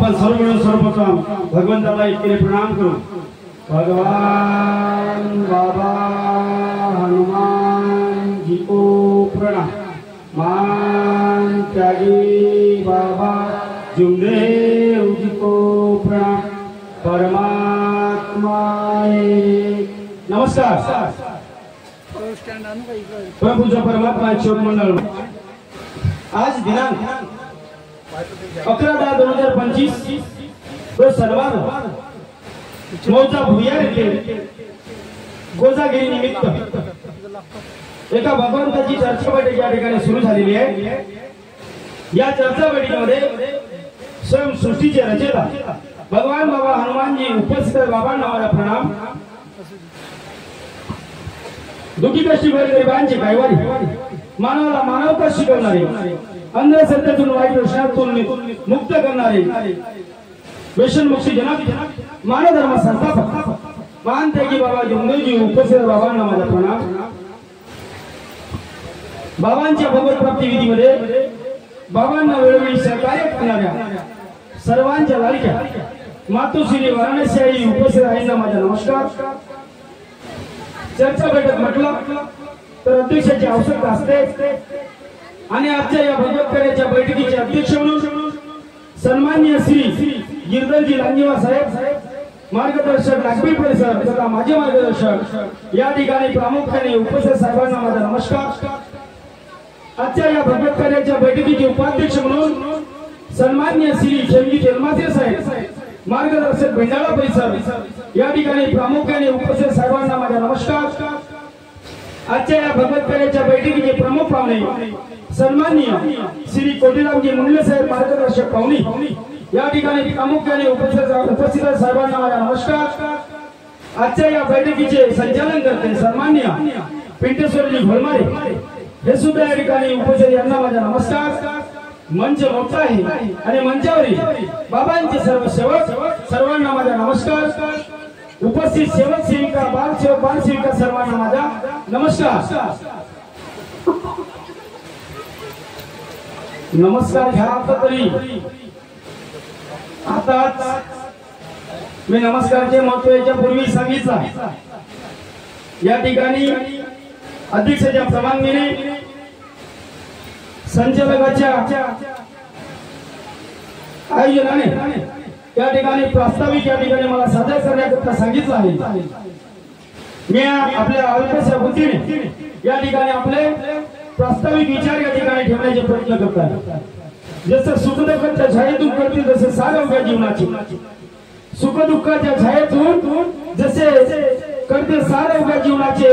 आपण सर्व मिळून सर्वप्रथम भगवंताला इतके प्रणाम करू। भगवान बाबा हनुमान जी को प्रणाम। मान त्यागी बाबा जुमदेव जी को प्रणाम। परमात्मा नमस्कार। प्रभुजा परमात्मा शोक मंडळ आज दिनांक 11/10/2025 रोज शनिवार मौजा भुयार येथे गोजागिरी निमित्त एका भगवंताची चर्चा बैठक या ठिकाणी सुरू झालेली आहे। या चर्चा बैठकीमध्ये स्वयं सृष्टीचे रचयिता भगवान बाबा हनुमान जी उपस्थित आहे। बाबांना माझा प्रणाम। दुखी कष्टी गरिबांची कायवारी मानवाला मानवता शिकवणारे अंधश्रद्धेतून वाईट व्यसनातून मुक्त करणारे व्यसनमुक्ती जनक मानव धर्म संस्थापक महान त्यागी बाबा जुमदेवजी उपस्थित बाबांना माझा प्रणाम। बाबांच्या भगवत प्राप्ती विधीमध्ये बाबांना वेळोवेळी सहकार्य करणाऱ्या सर्वांच्या लाडक्या मातोश्री वाराणसी आई उपस्थित आहेंना माझा नमस्कार। चर्चा बैठक म्हटलं तर अध्यक्षाची आवश्यकता असते आणि आजच्या या भगवत कार्याच्या बैठकीचे अध्यक्ष म्हणून सन्माननीय श्री गिरधरजी लांजेवा साहेब मार्गदर्शक नागपूर परिसर तथा माझे मार्गदर्शक या ठिकाणी प्रामुख्याने उपस्थित साहेबांना माझा नमस्कार। आजच्या या भगवत कार्याच्या बैठकीचे उपाध्यक्ष म्हणून सन्माननीय श्री खेमजी जन्माचे साहेब मार्गदर्शक भेंडाळा परिसर या ठिकाणी प्रामुख्याने उपस्थित साहेबांना माझा नमस्कार। आजच्या या भगवत कार्याच्या बैठकीचे प्रमुख पाहुणे सन्माननीय श्री कोटीरामजी मुंडले साहेब मार्गदर्शक पाहुणे या ठिकाणी प्रामुख्याने उपस्थित साहेबांना माझा नमस्कार। आजच्या या बैठकीचे संचालन करते सन्माननीय पिंटेश्वरजी घोलमारे हे सुद्धा या ठिकाणी उपस्थित यांना माझा नमस्कार। मंच मोठा आहे आणि मंचावरील बाबांचे सर्व सेवक सर्वांना माझा नमस्कार। उपस्थित सेवक सेविका बाल सेवक बाल सेविका सर्वांना माझा नमस्कार। नमस्कार घ्या आता तरी। आताच मी नमस्कारचे महत्त्व याच्या पूर्वी सांगितलं। या ठिकाणी अध्यक्षाच्या परवानगीने संचालकाच्या आयोजनाने या ठिकाणी प्रास्ताविक या ठिकाणी मला सादर करण्याकरता सांगितलं आहे। मी आपल्या अल्पशा बुद्धीने या ठिकाणी आपले प्रास्ताविक विचार या ठिकाणी ठेवण्याचे प्रयत्न करत आहे। जसं सुखदुःखाच्या छायेतून करतील तसे सारवग्या जीवनाची सुखदुःखाच्या छायेतून जसे करते सारवग्या जीवनाचे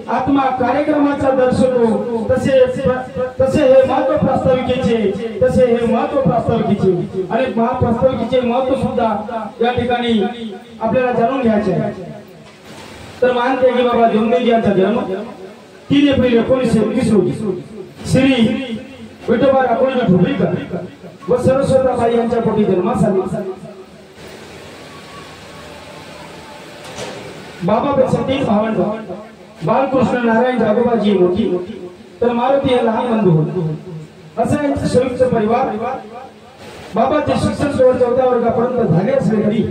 आत्मा कार्यक्रमाचा दर्शवतो तसे हे महत्व प्रास्ताविकेचे आणि महाप्रास्ताविकेचे महत्व सुद्धा या ठिकाणी आपल्याला जाणून घ्यायचे आहे। तर महान त्यागी बाबा जुमदेवजी यांचा जन्म 3 एप्रिल 1921 रोजी श्री विठोबा राघोजी ठोबळीकर व सरस्वताबाई यांच्या पोटी जन्मास आले। बाबापेक्षा 3 भावंड बालकृष्ण नारायण जागोबाजी मोठी तर मारुती हे लहान बंधू होते। असा यांचा संयुक्त परिवार बाबाचे शिक्षण 14व्या वर्गापर्यंत झाले असले तरी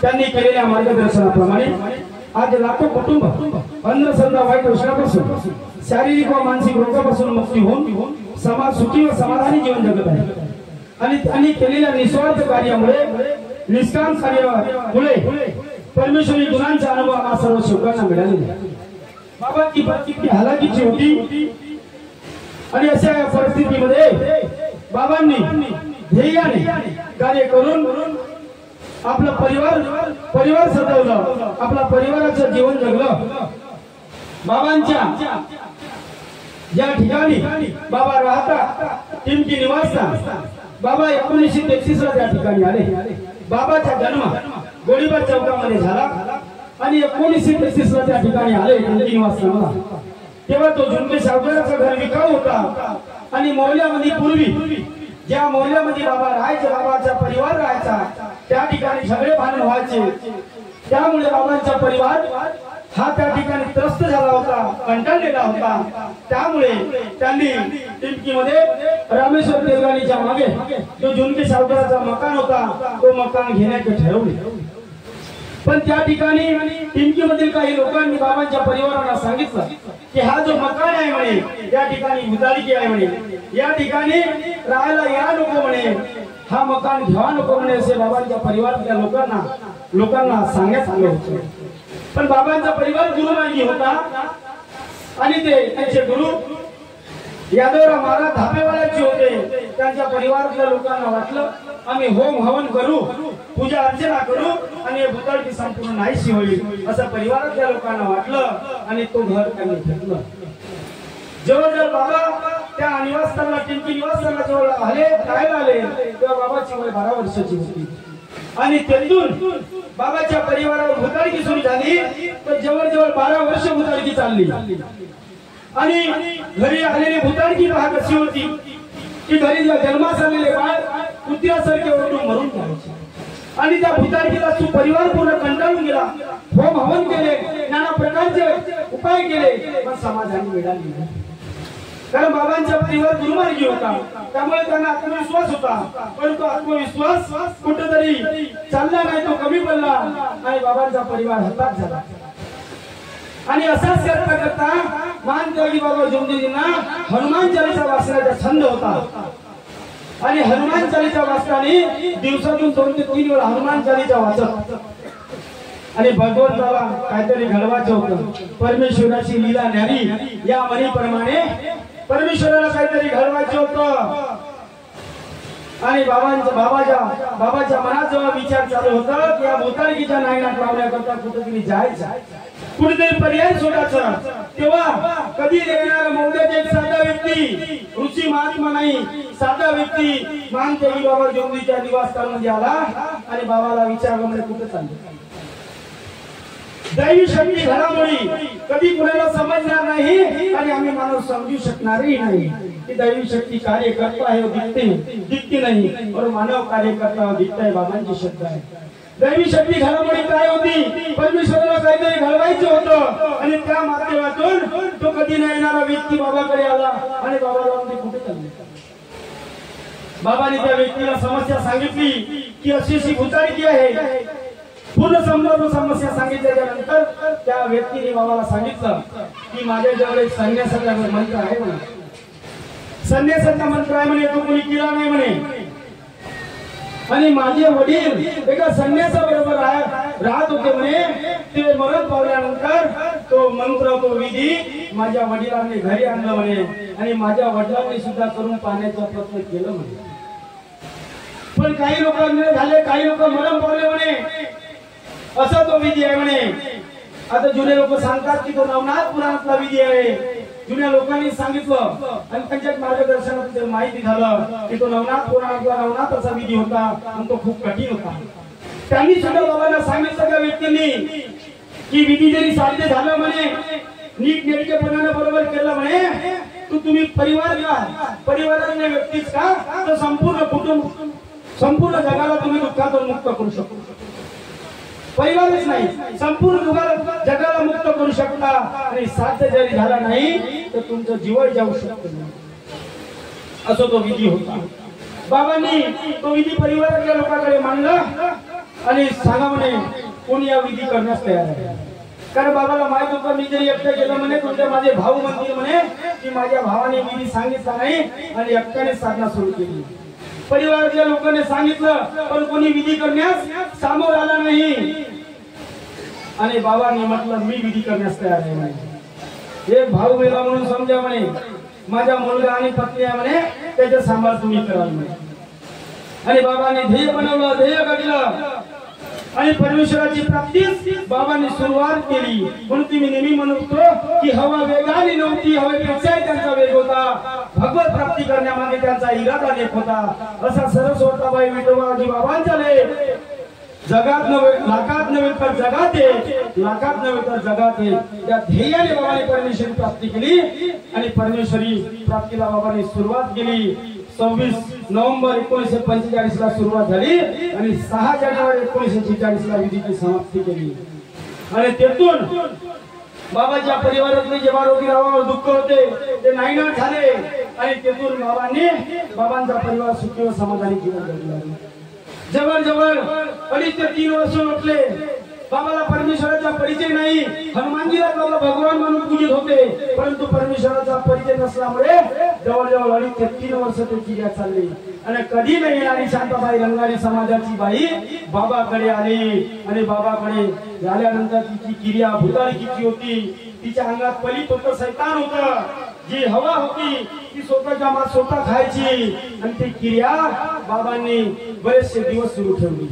त्यांनी केलेल्या मार्गदर्शनाप्रमाणे आज लाखो कुटुंब अंधश्रद्धा वाईट व्यसनापासून शारीरिक व मानसिक रोगापासून मुक्ती होऊन समाज सुखी व समाधानी जीवन जगत आहे। आणि त्यांनी केलेल्या निस्वार्थ कार्यामुळे निष्काम कार्यामुळे परमेश्वरी गुणांचा अनुभव हा सर्व शोकांना मिळालेला। बाबांची परिस्थिती हालाकीची होती आणि अशा या परिस्थितीमध्ये बाबांनी ध्येयाने कार्य करून आपला परिवार सजवलं, आपला परिवाराचं जीवन जगलं। बाबांच्या ज्या ठिकाणी बाबा राहतात टिमकी निवासस्थान बाबा 1933 ला त्या ठिकाणी आले। बाबाचा जन्म गोळीबार चौकामध्ये झाला आणि 1933 ला त्या ठिकाणी आले टिमकी निवासस्थानाला। तेव्हा तो जुनके सावकाराचा घर विकाऊ होता आणि मौल्यामध्ये पूर्वी ज्या मौल्यामध्ये बाबा राहायचे बाबाचा परिवार राहायचा त्या ठिकाणी सगळे भांडण व्हायचे। त्यामुळे बाबांचा परिवार हा त्या ठिकाणी त्रस्त झाला होता, कंटाळलेला होता। त्यामुळे त्यांनी टिमकीमध्ये रामेश्वर देवरानीच्या मागे जो जुनके सावकाराचा मकान होता तो मकान घेण्याचे ठरवले। पण त्या ठिकाणी टिमकीमधील काही लोकांनी बाबांच्या परिवाराला सांगितलं की हा जो मकान आहे म्हणे या ठिकाणी भुताडकी आहे म्हणे, या ठिकाणी राहायला या नको म्हणे, हा मकान घ्यावा नको म्हणे असे बाबांच्या परिवारातल्या लोकांना सांगण्यात आले होते। पण बाबांचा परिवार गुरुमार्गी होता आणि ते त्यांचे गुरु यादवराव महाराज धापेवाल्याचे होते। त्यांच्या परिवारातल्या लोकांना वाटलं आम्ही होम हवन करू, पूजा अर्चना करू आणि भुताडकी संपूर्ण नाहीशी होईल असं परिवारातल्या लोकांना वाटलं आणि तो घर त्यांनी घेतलं। जवळ बाबा त्या निवासस्थानाला टिमकी निवासस्थानाला जवळ राहायला आले तेव्हा बाबाची वय 12 वर्षाची होती आणि तेथून बाबाच्या परिवारावर भुताडकी सुरू झाली। तर जवळ 12 वर्ष भुताडकी चालली आणि घरी आलेली भुताडकी पहा कशी होती की घरी जन्मास आलेले बाळ कुत्र्यासारखे ओरडून मरून जायचे आणि त्या भुताडकीला सुपरिवार पूर्ण कंटाळून गेला। होम हवन केले, नाना प्रकारचे उपाय केले, पण समाधानी मिळाली नाही। कारण बाबांचा परिवार गुरुमार्गी होता त्यामुळे त्यांना आत्मविश्वास होता, पण तो आत्मविश्वास कुठेतरी चालला नाही, तो कमी पडला आणि बाबांचा परिवार हताश झाला। आणि असाच करता करता मान त्यागी बाबा जोमजींना हनुमान चालीसा वाचण्याचा छंद होता आणि हनुमान चालीसा वाचताना दिवसातून 2 ते 3 वेळा हनुमान चालीसा वाचत आणि भगवंताला काहीतरी घडवायचं होतं। परमेश्वराची लीला न्यारी या म्हणीप्रमाणे परमेश्वराला काहीतरी घडवायचं होतं आणि बाबाच्या मनात जेव्हा विचार चालू होता की या भुताडकीच्या नायनात लावण्याकरता कुठेतरी जायचं, कुठेतरी पर्याय शोधायचा, तेव्हा कधी येणारा मौल्याचा एक साधा व्यक्ती, ऋषी महात्मा नाही, साधा व्यक्ती मान त्यागी बाबा जोमजीच्या निवासस्थानामध्ये आला आणि बाबाला विचारलं म्हणजे कुठे चालले। दैवी शक्ती घडामोडी कधी कुणाला समजणार नाही आणि आम्ही माणूस समजू शकणारही नाही की दैवी शक्ती कार्य करता है दिखती नहीं और मानव कार्य करता है दिखता है। बाबांची शब्द आहे दैवी शक्ती घडामोडी काय होती, परमेश्वराला काहीतरी घडवायचं होतं आणि त्या माध्यमातून तो कधी न येणारा व्यक्ती बाबाकडे आला आणि बाबाला म्हणते कुठे चालले। बाबाने त्या व्यक्तीला समस्या सांगितली की अशी अशी भुताडकी आहे। पूर्ण समस्या सांगितल्याच्या नंतर त्या व्यक्तीने बाबाला सांगितलं की माझ्याजवळ एक संन्यासाचा मंत्र आहे म्हणे, संन्यासाचा मंत्र आहे म्हणे, तो कोणी केला नाही म्हणे आणि माझे वडील एका संन्यासाबरोबर राहत होते म्हणे, ते मरण पावल्यानंतर तो मंत्र तो विधी माझ्या वडिलांनी घरी आणलं म्हणे आणि माझ्या वडिलांनी सुद्धा करून पाहण्याचा प्रयत्न केलं म्हणे, पण काही लोकांना झाले, काही लोक मरण पावले म्हणे, असा तो विधी आहे म्हणे। आता जुने लोक सांगतात की तो नवनाथ पुराणातला विधी आहे, जुन्या लोकांनी सांगितलं आणि त्यांच्या मार्गदर्शनात माहिती झालं की तो नवनाथ पुराणातला नवनाथाचा विधी होता आणि तो खूप कठीण होता। त्यांनी सुद्धा बाबांना सांगितलं त्या व्यक्तींनी की विधी जरी साध्य झालं म्हणे, नीट नेटकेपणाने बरोबर केलं म्हणे, तुम्ही परिवार घ्या, परिवारातल्या व्यक्तीच का तर संपूर्ण कुटुंब संपूर्ण जगाला तुम्ही दुःखातून मुक्त करू शकता। परिवारच नाही संपूर्ण जगाला मुक्त करू शकता आणि साध्य जरी झाला नाही तर तुमचं जीवन जाऊ शकतं असं तो विधी होता। बाबांनी तो विधी परिवारातल्या लोकांकडे मांडला आणि सांगा म्हणे कोणी या विधी करण्यास तयार आहे। कारण बाबाला माहित होतं मी जरी एकटं केलं म्हणे तुमचे माझे भाऊ म्हणतील म्हणे की माझ्या भावाने विधी सांगितला नाही आणि एकट्याने साधना सुरू केली। परिवारातल्या लोकांनी सांगितलं पण कोणी विधी करण्यास सामोर आला नाही आणि बाबांनी म्हटलं मी विधी करण्यास तयार आहे म्हणे। एक भाऊ मेला म्हणून समजा म्हणे, माझा मुलगा आणि पत्नी आहे म्हणे, त्याचा सांभाळ तुम्ही कराल म्हणे। आणि बाबांनी ध्येय बनवलं, ध्येय काढलं आणि परमेश्वराची प्राप्तीस बाबांनी सुरुवात केली। म्हणून तुम्ही नेहमी म्हणतो की हवा वेगाने नव्हती, हवेपेक्षाही त्यांचा वेग होता, भगवत प्राप्ती करण्यामागे त्यांचा इरादा लेख होता। असा सरस्वताबाई विठोबाजी बाबांचा लेख जगात नव्हे लाखात नव्हे तर जगात आहे, लाखात नव्हे तर जगात आहे। त्या ध्येयाने बाबांनी परमेश्वरी प्राप्ती केली आणि परमेश्वरी प्राप्तीला बाबांनी सुरुवात केली। 26 नोव्हेंबर 1945 ला सुरुवात झाली आणि 6 जानेवारी 1946 ला विधीची समाप्ती केली आणि तेथून बाबाच्या परिवारातले जेव्हा रोगीरावावर दुःख होते ते नाहीनाट झाले आणि तेथून बाबांचा परिवार सुखी व समाधानी जीवन जगला। जवळ जवळ 2.5 ते 3 वर्ष लोटले। बाबाला परमेश्वराचा परिचय नाही। हनुमानजीला बाबा भगवान म्हणून पूजित होते, परंतु परमेश्वराचा परिचय नसल्यामुळे जवळजवळ 2.5 ते 3 वर्ष त्याची गॅस चालली आणि कधी नाही येणारी शांताबाई रंगारी समाजाची बाई बाबाकडे आली आणि बाबाकडे झाल्यानंतर तिची क्रिया भूताळकीची होती। तिच्या अंगात पलित होतं, शैतान होतं, जी हवा होती ती स्वतःच्या मात स्वतः खायची आणि ती क्रिया बाबांनी बरेचसे दिवस सुरू ठेवली।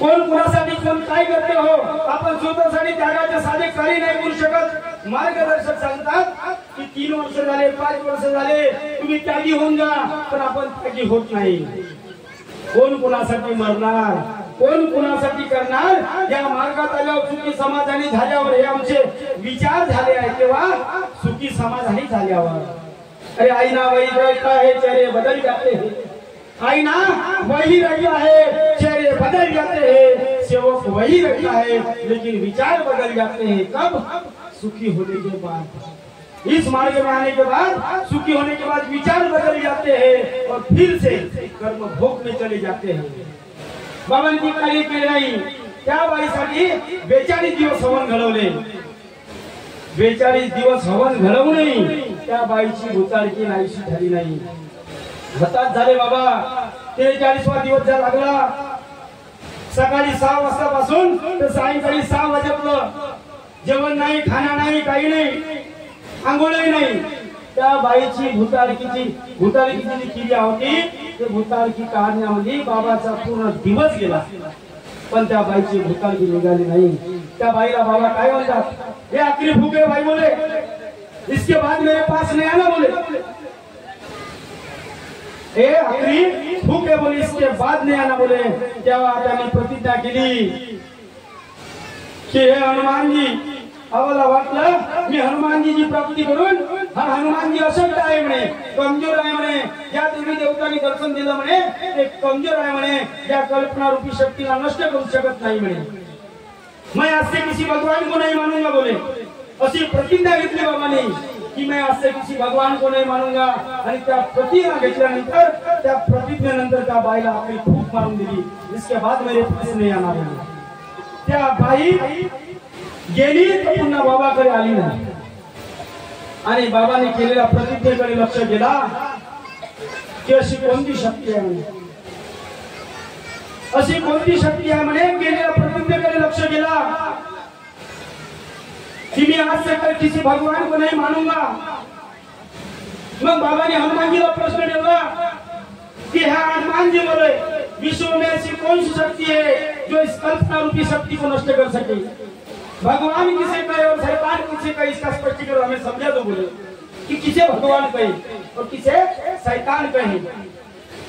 कोण कुणासाठी कोण काय करते हो, आपण स्वतःसाठी त्यागाचे साधे काही नाही करू शकत। मार्गदर्शक सांगतात की 3 वर्ष झाले, 5 वर्ष झाले, तुम्ही त्यागी होऊन जा, पण आपण त्यागी होत नाही। कोण कुणासाठी मरणार, कोण कुणासाठी करणार, या मार्गात आल्यावर सुखी समाधानी झाल्यावर हे आमचे विचार झाले आहे तेव्हा सुखी समाधानी झाल्यावर अरे आई ना वही रहता है चेहरे बदल जाते हैं, आई ना वही रहता है चेहरे बदल जाते हैं, सेवक वही रहता है लेकिन विचार बदल जाते हैं। कब? सुखी होने के बाद। इस मार्ग में आने के बाद, सुखी होने के बाद विचार बदल जाते हैं और फिर से कर्म भोग में चले जाते हैं। बाबांनी काही केले नाही, त्या बाईसाठी 42 दिवस हवन घडवले। 42 दिवस हवन घडवूनही त्या बाईची भूताळकी नाहीशी झाली नाही। हताश झाले बाबा। 43वा दिवस जर लागला, सकाळी 6 वाजतापासून तर सायंकाळी 6 वाजेपर्यंत जेवण नाही, खाना नाही, काही नाही, आंघोळही नाही। त्या बाईची भूताळकीची जी क्रिया होती ते भूताळकी काढण्यामध्ये बाबाचा पूर्ण दिवस गेला, पण त्या बाईची भूताळकी निघाली नाही। त्या बाईला बाबा काय म्हणतात, हे आखरी भूखे भाई बोले, इसके बाद मेरे पास नहीं आना बोले, हे आखरी भूखे बोले, इसके बाद नहीं आना बोले। तेव्हा त्यांनी प्रतिज्ञा केली की हे हनुमानजी, आम्हाला वाटलं मी हनुमानजीची प्राप्ती करून, हा हनुमानजी अशक्त आहे म्हणे, कमजोर आहे म्हणे, ज्या देवी देवतांनी दर्शन दिलं म्हणे ते कमजोर आहे म्हणे, या कल्पना रूपी शक्तीला नष्ट करू शकत नाही म्हणे। मैं आज से किसी भगवान को नहीं मानूंगा बोले, अशी प्रतिज्ञा घेतली बाबांनी की मैं आज से किसी भगवान को नहीं मानूंगा। आणि त्या प्रतिज्ञा घेतल्यानंतर, त्या प्रतिज्ञेनंतर त्या बाईला आपली भूक मारून दिली, इसके बाद मेरे पास नहीं आना बोले। त्या बाई गेली तर पुन्हा बाबाकडे आली नाही आणि बाबांनी केलेल्या प्रतिज्ञेकडे लक्ष गेला की अशी कोणती शक्ती आहे म्हणे, अशी कोणती शक्ती आहे म्हणे। केलेल्या प्रतिज्ञेकडे लक्ष गेला कि मैं आज से किसी भगवान को नहीं मानूंगा। मग बाबांनी हनुमानजीला प्रश्न ठेवला कि हा हनुमान जी बोले, विश्व में ऐसी कौन सी शक्ति है जो इस कल्पना रूपी शक्ति को नष्ट कर सके। भगवान किसे कहे और शैतान किसे कहे, इसका स्पष्टीकरण हमें समझा दो बोले कि किसे भगवान कहे और किसे शैतान कहे।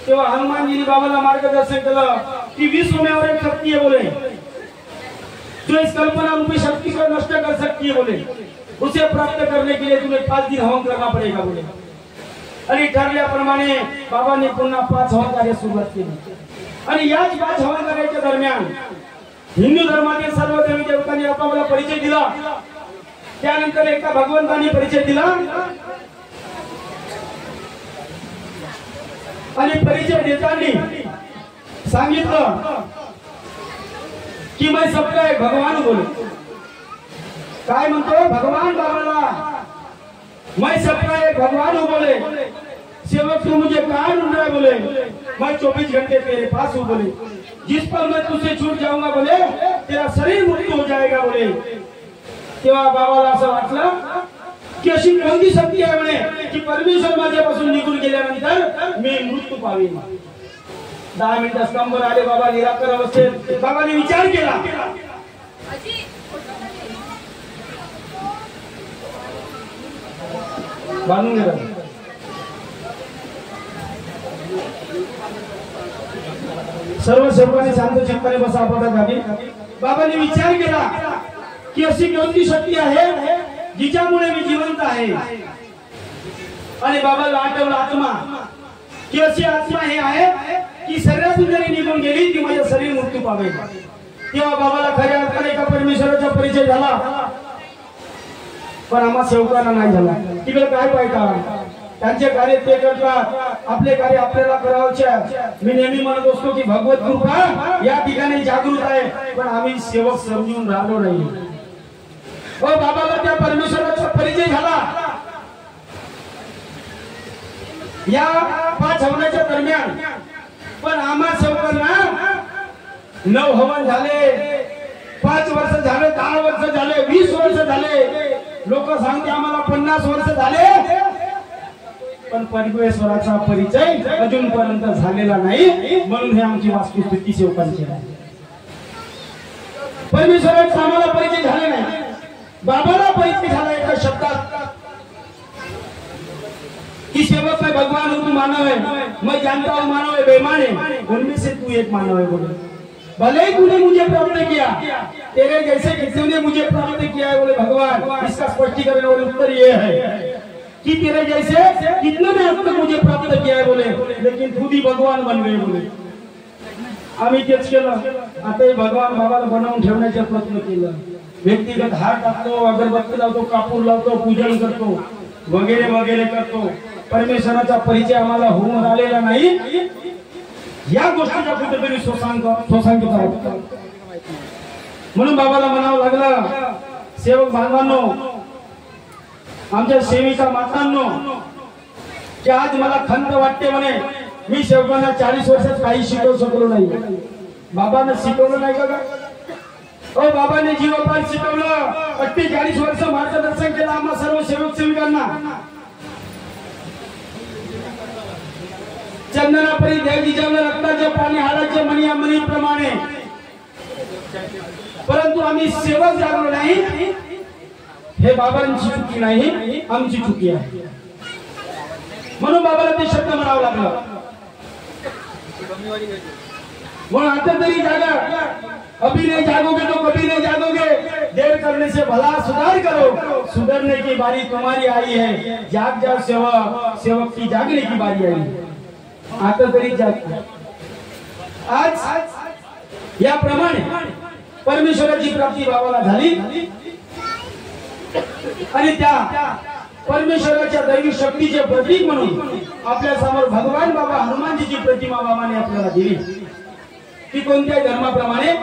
तो हनुमान जी ने बाबाला मार्गदर्शन केलं कि विश्व में और एक शक्ति है बोले, जो इस कल्पना रूपी शक्ति को नष्ट कर सकती है बोले, उसे प्राप्त करने के लिए तुम्हें 5 दिन हवन करना पड़ेगा बोले। आणि ठरल्याप्रमाणे बाबांनी पुन्हा 5 हवन कार्य सुरुवात केली आणि याच 5 हवन कार्याच्या दरम्यान हिंदू धर्मातील सर्व देवी देवतांनी आपापला परिचय दिला। त्यानंतर एका भगवंतांनी परिचय दिला आणि परिचय देताना सांगितलं कि मैं सबका एक भगवान बोले। काय म्हणतो भगवान बाबाला, मैं सबका एक भगवान हूँ बोले। सेवक तू मुझे कहाँ ढूंढ रहा है बोले, मैं 24 घंटे तेरे पास हूँ बोले, जिस पर मैं तुझसे छूट जाऊंगा बोले तेरा शरीर मृत्यू हो जाएगा बोले। तेव्हा बाबाला असं वाटलं की अशी कोणती शक्ती आहे म्हणे की परमेश्वर माझ्यापासून निघून गेल्यानंतर मी मृत्यू पावेन। 10 मिनिटं स्तंभवर आले बाबा निराकार अवस्थेत। बाबांनी विचार केला, बांधून गेला। सर्व सर्वांनी शांत चित्ताने बसा आपल्या जागी। बाबांनी विचार केला की अशी कोणती शक्ती आहे जिच्यामुळे मी जिवंत आहे। आणि बाबाला आठवला आत्मा की अशी आत्मा हे आहे की शरीरातून जरी निघून गेली ती माझे शरीर मृत्यू पावेल। तेव्हा बाबाला खऱ्या अर्थाने एका परमेश्वराचा परिचय झाला, पण आम्हा सेवकांना नाही झाला. तिकडे काय पाहिजे, त्यांचे कार्य ते करतात, आपले कार्य आपल्याला करावचे. मी नेहमी म्हणत असतो की भगवत कृपा या ठिकाणी जागृत आहे, पण आम्ही सेवक समजून राहिलो नाही. बाबाला त्या परमेश्वराचा परिचय झाला. या 5 हवनाच्या दरम्यान, पण आम्हा सेवकांना 9 हवन झाले, 5 वर्ष झाले, 10 वर्ष झाले, 20 वर्ष झाले. लोक सांगते आम्हाला 50 वर्ष झाले, पण परमेश्वराचा परिचय अजूनपर्यंत झालेला नाही. म्हणून हे आमची वास्तुस्थिती सेवकांची आहे. परमेश्वराचा आम्हाला परिचय झाले नाही. बाबाला परिचय झाला एका शब्दात कि सेवक है भगवान हूँ, तू मानव है, मैं जानता हूँ मानव है बेईमान है, उनमें से तू एक मानव है. बोले भले ही तूने मुझे प्राप्त किया, तेरे जैसे किसी ने मुझे प्राप्त किया है. बोले भगवान, इसका स्पष्टीकरण और उत्तर ये है कि तेरे जैसे कितने ने अब तक मुझे प्राप्त किया है. बोले लेकिन खुद ही भगवान बन गए. बोले आम्ही तेच केलं. आता भगवान बाबाला बनवून ठेवण्याचा प्रयत्न केला. व्यक्तिगत हार टाकतो, अगरबत्ती लावतो, कापूर लावतो, पूजन करतो, वगैरे वगैरे करतो. परमेश्वराचा परिचय आम्हाला होऊन आलेला नाही. या गोष्टीचा कुठेतरी सोसांकित आहे. म्हणून बाबाला म्हणावं लागलं, सेवक बांधवांनो, आमच्या सेविका मातांनो, की आज मला खंत वाटते म्हणे, मी सेवकांना 40 वर्षात काही शिकवू शकलो नाही. बाबांना शिकवलं नाही का? बाबाने जीवपाल शिकवलं. 48 वर्ष मार्गदर्शन केलं आम्हा सर्व सेवक सेविकांना. चंदनापरी देवजीच्यावर रक्ताचे पाणी, हाडाचे मणी, मणीप्रमाणे. परंतु आम्ही सेवक जागलो नाही. हे बाबांची चुकी नाही, आमची चुकी आहे. म्हणून बाबाला ते शब्द म्हणावं लागलं. म्हणून आता तरी जागा, अभी नहीं जागोगे तो कभी नहीं जागोगे. देर करने से भला सुधार करो, सुधरने की बारी तुम्हारी आई है. जाग जाओ सेवक, सेवक की जागने की बारी आई है. आता तरी जाग. आज याप्रमाणे परमेश्वराची प्राप्ती बाबाला झाली आणि त्या परमेश्वराच्या दैवी शक्तीचे प्रतीक म्हणून आपल्या समोर भगवान बाबा हनुमानजीची प्रतिमा बाबाने आपल्याला दिली. की कोणत्या धर्माप्रमाणे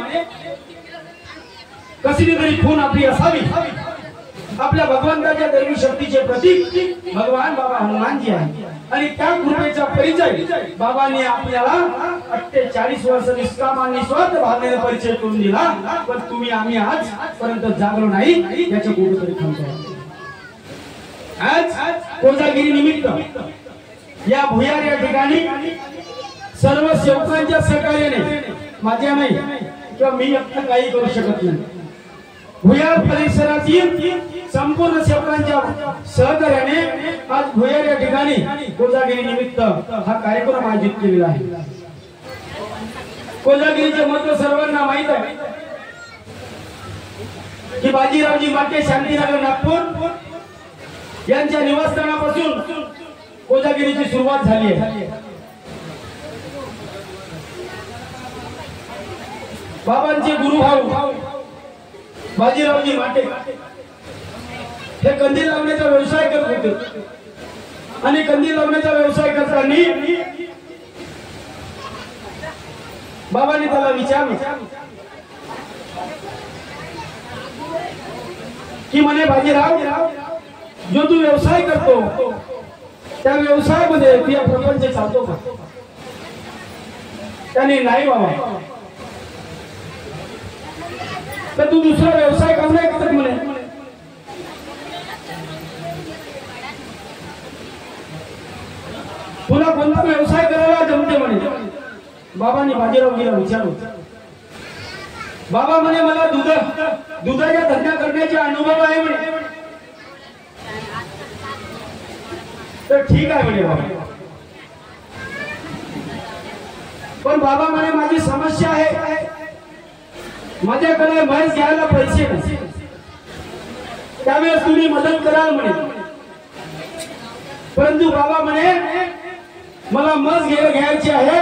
कसली तरी खून आपली असावी. आपल्या भगवंताच्या दैवी शक्तीचे प्रतीक भगवान बाबा हनुमानजी आहे. आणि त्या कृपेचा परिचय बाबांनी आपल्याला 48 वर्ष निष्काम आणि निस्वार्थ भावनेने परिचय करून दिला. पण तुम्ही आम्ही आज पर्यंत जागलो नाही, याच्या कुठेतरी खंत आहे. आज कोजागिरी निमित्त या भुयार या ठिकाणी सर्व सेवकांच्या सहकार्याने, माझ्या नाही किंवा मी एकटं काही करू शकत नाही, भुयार परिसरातील संपूर्ण सेवकांच्या सहकार्याने आज भुयार या ठिकाणी कोजागिरी निमित्त हा कार्यक्रम आयोजित केलेला आहे. कोजागिरीचे महत्व सर्वांना माहित आहे की बाजीरावजी माटे, शांतीनगर, नागपूर यांच्या निवासस्थानापासून कोजागिरीची सुरुवात झाली आहे. बाबांचे गुरुभाऊ बाजीरावजी माटे हे कंदील लावण्याचा व्यवसाय करत होते. आणि कंदील लावण्याचा व्यवसाय करताना बाबांनी त्याला विचारलं की म्हणे बाजीराव, जो तू व्यवसाय करतो त्या व्यवसायामध्ये तुझा प्रपंच चालतो का? त्याने नाही बाबा. तर तू दुसरा व्यवसाय का नाही करत म्हणे. तुला कोणता व्यवसाय करायला जमते म्हणे. बाबांनी बाजीरावजीला विचारलं. बाबा म्हणे मला दुधाच्या धंदा करण्याचे अनुभव आहे म्हणे. तर ठीक आहे म्हणे बाबा. पण बाबा म्हणे माझी समस्या आहे, माझ्याकडे म्हैस घ्यायला पैसे नाही, त्यावेळेस तुम्ही मदत कराल म्हणे. परंतु बाबा म्हणे मला म्हस घ्यायची आहे,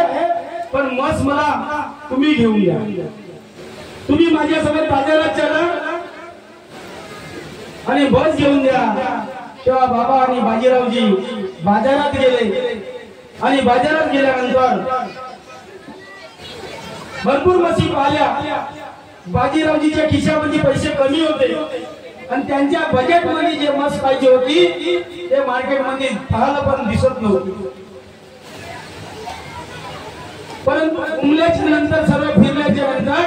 पण म्हस मला तुम्ही घेऊन द्या. तुम्ही माझ्यासोबत बाजारात चला आणि बस घेऊन द्या। तेव्हा बाबा आणि बाजीरावजी बाजारात गेले आणि बाजारात गेल्यानंतर भरपूर म्हशी पाहिल्या। बाजीरावजीच्या खिशामध्ये पैसे कमी होते आणि त्यांच्या बजेट मध्ये जे म्हस पाहिजे होती ते मार्केट मध्ये पाहायला पण दिसत नव्हती। परंतु उमल्याच्या नंतर सर्व फिरल्याच्या नंतर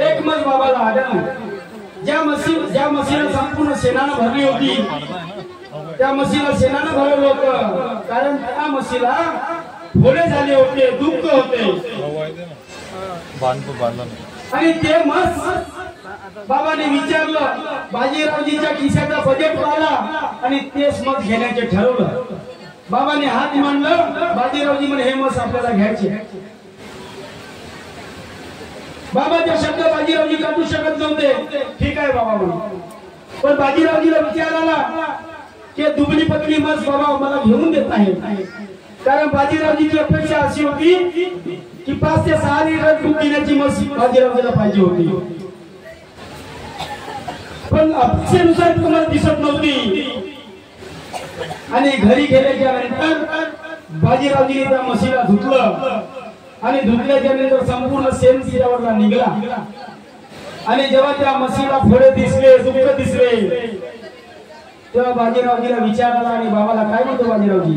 एक म्हस बाबाला आढळली। ज्या म्हशीला संपूर्ण शेणानं भरली होती त्या म्हशीला शेणानं भरलं होतं, कारण त्या म्हशीला फोडे झाले होते, दुःख होते आणि ते म्हस बाबाने विचारलं, बाजीरावजीच्या खिशाचा बजेट पाहिला आणि तेच मत घेण्याचे ठरवलं। बाबाने हात मांडलं, बाजीरावजी म्हणे हे म्हस आपल्याला घ्यायचे। बाबाचे शब्द बाजीरावजी काढू शकत नव्हते। ठीक आहे बाबा म्हणे, पण बाजीरावजीला विचार आला की दुबळी पतली म्हस बाबा मला घेऊन देत नाही, कारण बाजीरावजीची अपेक्षा अशी होती की 5 ते 6 लिटर दूध देण्याची म्हस बाजीरावजीला पाहिजे होती, पण अपेक्षेनुसार तुम्हाला दिसत नव्हती। आणि घरी गेल्याच्या नंतर बाजीरावजीने त्या म्हशीला धुतलं आणि धुतल्याच्या नंतर संपूर्ण शेण तिच्यावर निघाला आणि जेव्हा त्या म्हशीला फोडे दिसले, दुःख दिसले, तेव्हा बाजीरावजीला विचार आला आणि बाबाला काय म्हणतो बाजीरावजी?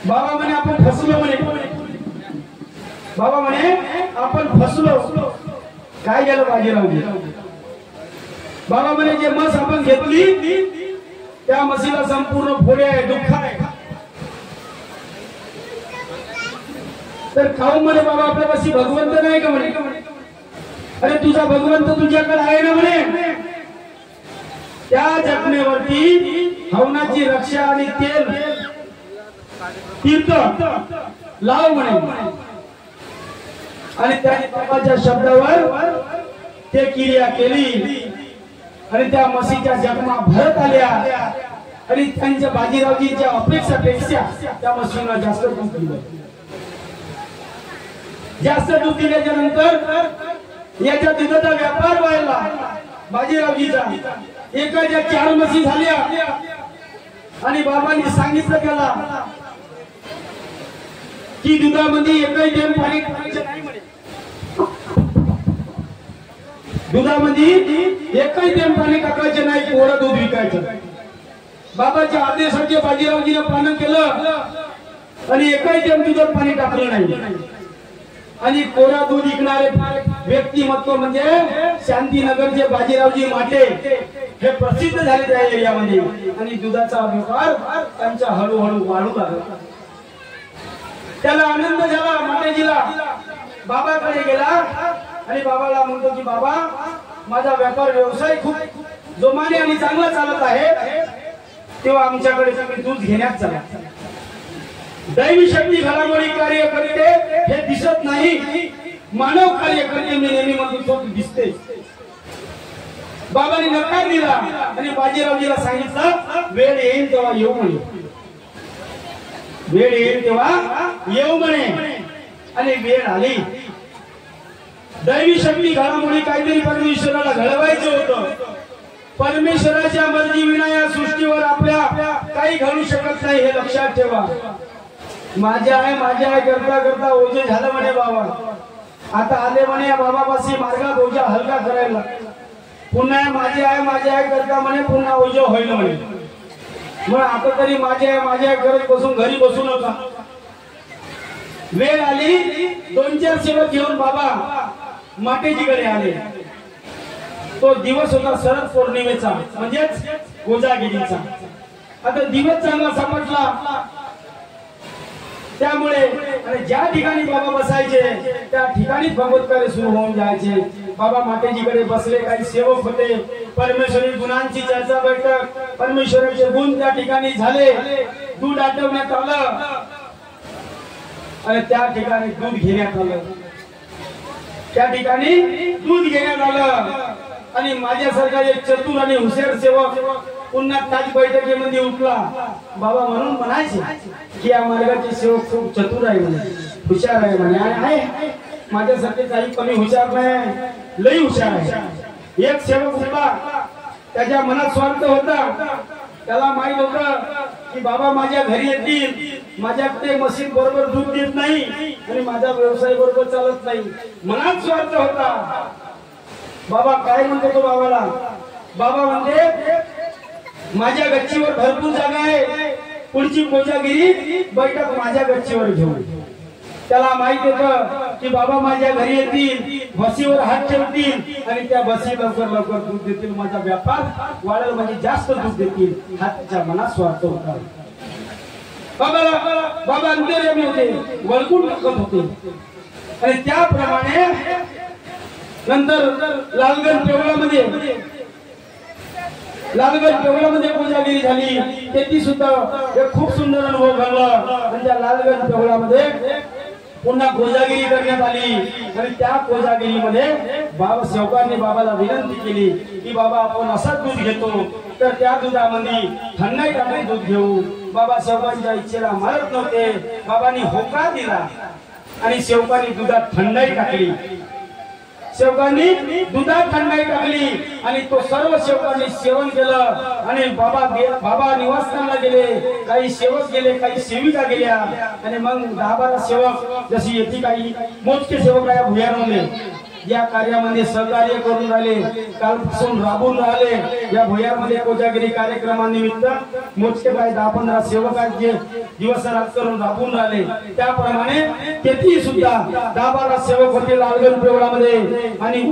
बाबा म्हणे आपण फसलो म्हणे। बाबा म्हणे आपण फसलो। काय झालं बाजीरावजी? बाबा म्हणे जे म्हस आपण घेतली त्या म्हशीला संपूर्ण फोडे आहे, दुःख आहे, तर खाऊ म्हणे बाबा आपल्यापाशी भगवंत नाही का म्हणे? अरे तुझा भगवंत तुझ्याकडे आहे ना म्हणे। त्या जखमेवरती हवनाची रक्षा आणि तेल तीर्थ लाव म्हणे आणि त्याने बाबाच्या शब्दावर ते क्रिया केली आणि त्या म्हशीच्या जखमा भरत आल्या आणि त्यांच्या बाजीरावजीच्या अपेक्षापेक्षा त्या म्हशीला जास्त दूध दिलं। जास्त दूध दिल्याच्या नंतर याच्या दुधाचा व्यापार व्हायला बाजीरावजीचा। एकाच्या 4 म्हशी झाल्या आणि बाबांनी सांगितलं त्याला की दुधामध्ये एकही थेंब पाणी टाकायचं नाही म्हणे। दुधामध्ये एकही थेंब पाणी टाकायचे नाही, कोरं दूध विकायचं। बाबाच्या आदेशाचे बाजीरावजीने पालन केलं आणि एकही थेंब दुधात पाणी टाकलं नाही आणि कोरा दूध विकणारे व्यक्तिमत्व म्हणजे शांतीनगरचे बाजीरावजी माटे हे प्रसिद्ध झाले त्या एरियामध्ये आणि दुधाचा व्यापार त्यांचा हळूहळू वाढू लागला। त्याला आनंद झाला माटेजीला। बाबाकडे गेला आणि बाबाला म्हणतो की बाबा माझा व्यापार व्यवसाय खूप जोमाने आणि चांगला चालत आहे, तेव्हा आमच्याकडे तुम्ही दूध घेण्यात चला। दैवी शक्ती घडामोडी कार्य करते हे दिसत नाही, मानव कार्य करते मी नेहमी म्हणतो दिसते। बाबांनी नकार दिला आणि बाजीरावजीला सांगितलं वेळ येईल तेव्हा येऊ म्हणे, वेळ येईल तेव्हा येऊ म्हणे आणि वेळ आली। दैवी शक्ती घडामोडी काहीतरी परमेश्वराला घडवायचं होतं। परमेश्वराच्या मर्जी विना या सृष्टीवर आपल्या काही घडू शकत नाही हे लक्षात ठेवा। माझे आहे करता करता ओझे झालं म्हणे बाबा। आता आले म्हणे बाबापाशी मार्गात ओझा हलका करायला। पुन्हा माझे आहे करता म्हणे पुन्हा ओझे होईल म्हणे। मग आता तरी माझे आहे करत बसून घरी बसू नका। वेळ आली, 2-4 सेवक घेऊन बाबा माटेजीकडे आले। तो दिवस होता शरद पौर्णिमेचा म्हणजेच कोजागिरीचा। आता दिवस चांगला समजला त्यामुळे आणि ज्या ठिकाणी बाबा बसायचे त्या ठिकाणी भगवत कार्य सुरू होऊन जायचे। बाबा मातेजीकडे बसले, काही सेवक होते, परमेश्वरी गुणांची चर्चा बैठक, परमेश्वराचे गुण त्या ठिकाणी झाले, दूध आटवण्यात आलं आणि त्या ठिकाणी दूध घेण्यात आलं, त्या ठिकाणी दूध घेण्यात आलं आणि माझ्यासारखा एक चतुर आणि हुशार सेवक पुन्हा त्याच बैठकीमध्ये उठला। बाबा म्हणून म्हणायचे की या मार्गाचे सेवक खूप चतुर आहे म्हणे, हुशार आहे म्हणे, आहे माझ्यासाठी काही कमी हुशार नाही, लई हुशार आहे। एक सेवक होता, त्याच्या मनात स्वार्थ होता, त्याला माहित होतं की बाबा माझ्या घरी येतील, माझ्याकडे मशीन बरोबर दूध देत नाही आणि माझा व्यवसाय बरोबर चालत नाही, मनात स्वार्थ होता। बाबा काय म्हणतो तो बाबाला? बाबा म्हणते माझ्या गच्चीवर भरपूर जागा आहे, पुढची कोजागिरी बैठक माझ्या गच्चीवर घेऊ। त्याला माहित होतं की बाबा माझ्या घरी येतील, बसीवर हात ठेवतील आणि त्या बसी लवकर लवकर दूध देतील, माझा व्यापार वाढेल, म्हणजे जास्त दूध देतील, हा त्याच्या मनात स्वार्थ होता। बाबा अंतर्यामी होते, वळकून टाकत होते आणि त्याप्रमाणे नंतर लालगंज देवळामध्ये कोजागिरी झाली, त्याची सुद्धा एक खूप सुंदर अनुभव घडला। म्हणजे लालगंज देवळामध्ये पुन्हा कोजागिरी करण्यात आली आणि त्या कोजागिरीमध्ये बाबा सेवकांनी बाबाला विनंती केली की बाबा आपण असाच दूध घेतो, तर त्या दुधामध्ये थंडाई टाकून दूध घेऊ। बाबा सेवकांच्या इच्छेला मारत नव्हते, बाबांनी होकार दिला आणि सेवकांनी दुधात थंडाई टाकली, सेवकांनी दुधात थंडाई टाकली आणि तो सर्व सेवकांनी सेवन केलं आणि बाबा निवासस्थानाला गेले, काही सेवक गेले, काही सेविका गेल्या आणि मग 10-12 सेवक जशी येथे काही मोजके सेवक या भुयारमध्ये या कार्यामध्ये सहकार्य करून राहिले, कालपासून राबून राहिले। या भुयारमध्ये कोजागिरी कार्यक्रमानिमित्त मोजके काही 10-15 सेवकांचे दिवस रात करून राबून राहिले, त्याप्रमाणे तेथी सुद्धा 10-12 सेवक होते लालगंज देवळामध्ये आणि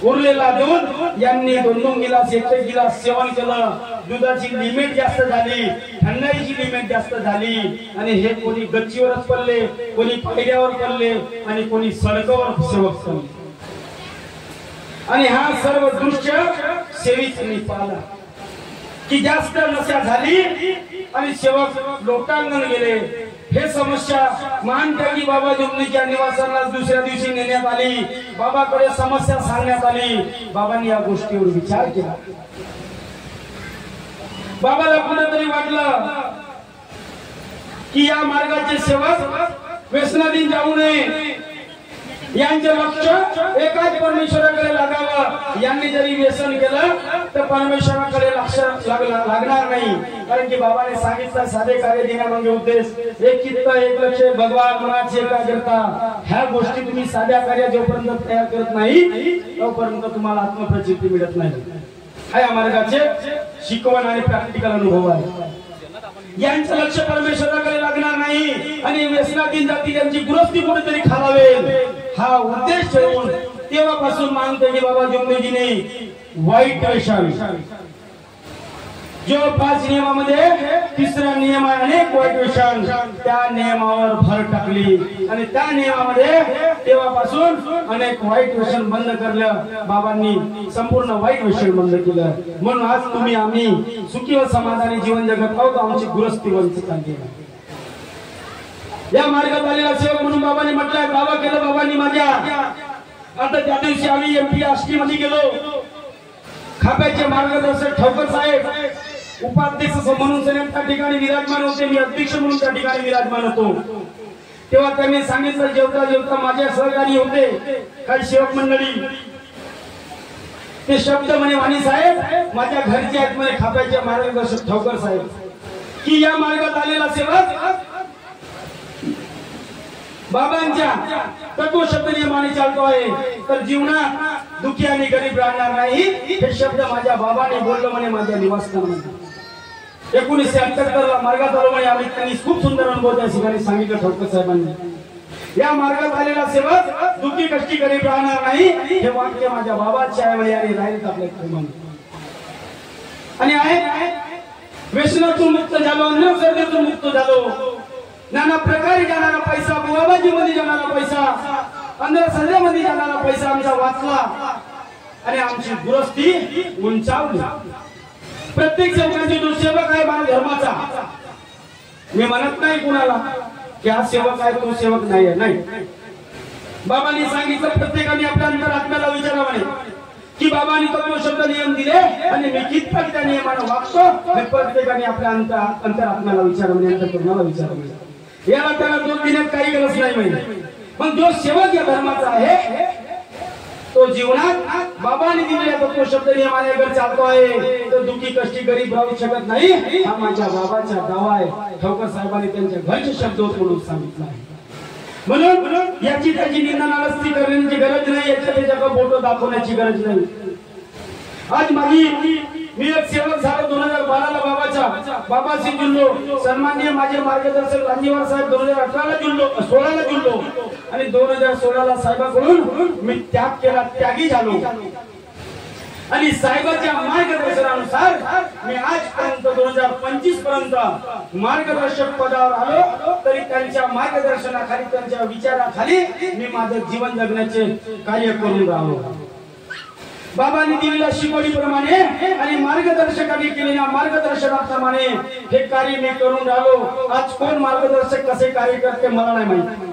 उरलेला दूध यांनी 2-2 गिलास 1-1 गिलास सेवन केलं। दुधाची लिमिट जास्त झाली, थंडाईची लिमिट जास्त झाली आणि हे कोणी गच्चीवरच पडले, कोणी पायऱ्यावर पडले आणि कोणी सडकावर सेवक पडले आणि हा सर्व दृश्य सेविकांनी पाहिला की जास्त नशा झाली आणि सेवक लोटांगण गेले। हे समस्या मानटकी बाबा जोगणीच्या निवासाला दुसऱ्या दिवशी नेण्यात आली, बाबाकडे समस्या सांगण्यात आली। बाबांनी या गोष्टीवर विचार केला, बाबाला कुठेतरी वाटलं की या मार्गाचे सेवक व्यसनाधीन जाऊ नये, यांचे लक्ष एकाच परमेश्वराकडे लागावं। यांनी जरी व्यसन केलं तर परमेश्वराकडे लक्ष लागणार नाही, कारण की बाबाने सांगितलं साधे कार्य देण्यामागे उद्देश एक चित्त एक लक्ष भगवान मनाची एकाग्रता। ह्या गोष्टी तुम्ही साध्या कार्य जोपर्यंत तयार करत नाही तोपर्यंत तुम्हाला आत्मप्रचिती मिळत नाही। हा या मार्गाचे शिकवण आणि प्रॅक्टिकल अनुभव आहे। यांचं लक्ष परमेश्वराकडे लागणार नाही आणि व्यसनाधीन जाती त्यांची गृहस्थी कुठेतरी खालावेल, हा उद्देश ठेवून तेव्हापासून मानते की बाबा जोगणीजीने वाईट व्यसन जो 5 नियमामध्ये तिसरा नियम आहे अनेक वाईट व्यसन, त्या नियमावर भर टाकली आणि त्या नियमामध्ये तेव्हापासून अनेक वाईट व्यसन बंद करलं। बाबांनी संपूर्ण वाईट व्यसन बंद केलं, म्हणून आज तुम्ही आम्ही सुखी व समाधानी जीवन जगत आहोत, आमची गृहस्थी वंचित आहे। या मार्गात आलेला सेवक म्हणून बाबांनी म्हटलंय, दावा केलं बाबांनी माझ्या। आता त्या दिवशी आम्ही MP आष्टी मध्ये गेलो, खाप्याचे मार्गदर्शक ठोकर साहेब उपाध्यक्ष म्हणून त्या ठिकाणी विराजमान होते, मी अध्यक्ष म्हणून त्या ठिकाणी विराजमान होतो। तेव्हा त्यांनी सांगितलं, जेवता जेवता माझ्या सहकारी होते काही सेवक मंडळी, ते शब्द म्हणे वाणी साहेब माझ्या घरचे आहेत म्हणे खाप्याचे मार्गदर्शक ठोकर साहेब, की या मार्गात आलेला सेवक बाबांच्या तत्व शब्द नियमाने चालतो आहे तर जीवनात दुखी आणि गरीब राहणार नाही। हे शब्द माझ्या बाबाने बोललो म्हणे माझ्या निवासस्थानामध्ये। 1978 ला मार्गात आलो म्हणे आम्ही, त्यांनी खूप सुंदर अनुभव त्या ठिकाणी सांगितलं ठोकर साहेबांनी। या मार्गात आलेला सेवक दुखी कष्टी गरीब राहणार नाही, हे वाक्य माझ्या बाबाचे आहे म्हणे आणि राहील आपल्या आणि आहे व्यसनातून मुक्त झालो, अंधश्रद्धेतून मुक्त झालो, नाना प्रकारे जाणारा पैसा, बुवाबाजी मध्ये जाणारा पैसा, अंधश्रद्धेमध्ये जाणारा पैसा आमचा वाचला आणि आमची गृहस्थी उंचावली। प्रत्येक सेवकांची जो सेवक आहे माझ्या धर्माचा, मी म्हणत नाही कुणाला की हा सेवक आहे तो सेवक नाही, नाही। बाबांनी सांगितलं प्रत्येकाने आपल्या अंतरात्म्याला विचारा म्हणे की बाबांनी तत्व शब्द नियम दिले आणि मी कितपत त्या नियमानं वागतो, हे प्रत्येकाने आपल्या अंतरात्म्याला विचारा म्हणे, अंतःकरणाला विचारा म्हणे। याला त्याला दोन दिण्यात काही गरज नाही म्हणे। मग जो सेवक या धर्माचा आहे तो जीवनात बाबांनी दिलेल्या तत्वशब्द नियमाने अगर चालतो आहे तर दुखी कष्टी गरीब राहू शकत नाही। हा माझ्या बाबाचा दावा आहे। ठाऊकर साहेबांनी त्यांच्या घरचे शब्द म्हणून सांगितलं आहे। म्हणून याची त्याची निंदा नालस्ती करण्याची गरज नाही, याच्या त्याच्या फोटो दाखवण्याची गरज नाही। आज मी एक सेवक झालो 2012 ला बाबाशी जुळलो। सन्माननीय माझे मार्गदर्शक लांजीवार साहेब 2018 ला जुळलो, 16 ला जुळलो आणि 2016 ला साहेबांकडून मी त्याग केला, त्यागी झालो आणि साहेबांच्या मार्गदर्शनानुसार मी आजपर्यंत 2025 पर्यंत मार्गदर्शक पदावर आलो। तरी त्यांच्या मार्गदर्शनाखाली त्यांच्या विचाराखाली मी माझे जीवन जगण्याचे कार्य करून राहिलो। बाबांनी दिलेल्या शिकवणीप्रमाणे आणि मार्गदर्शकांनी केलेल्या मार्गदर्शनाप्रमाणे हे कार्य मी करून राहिलो। आज कोण मार्गदर्शक कसे कार्य करते मला नाही माहिती,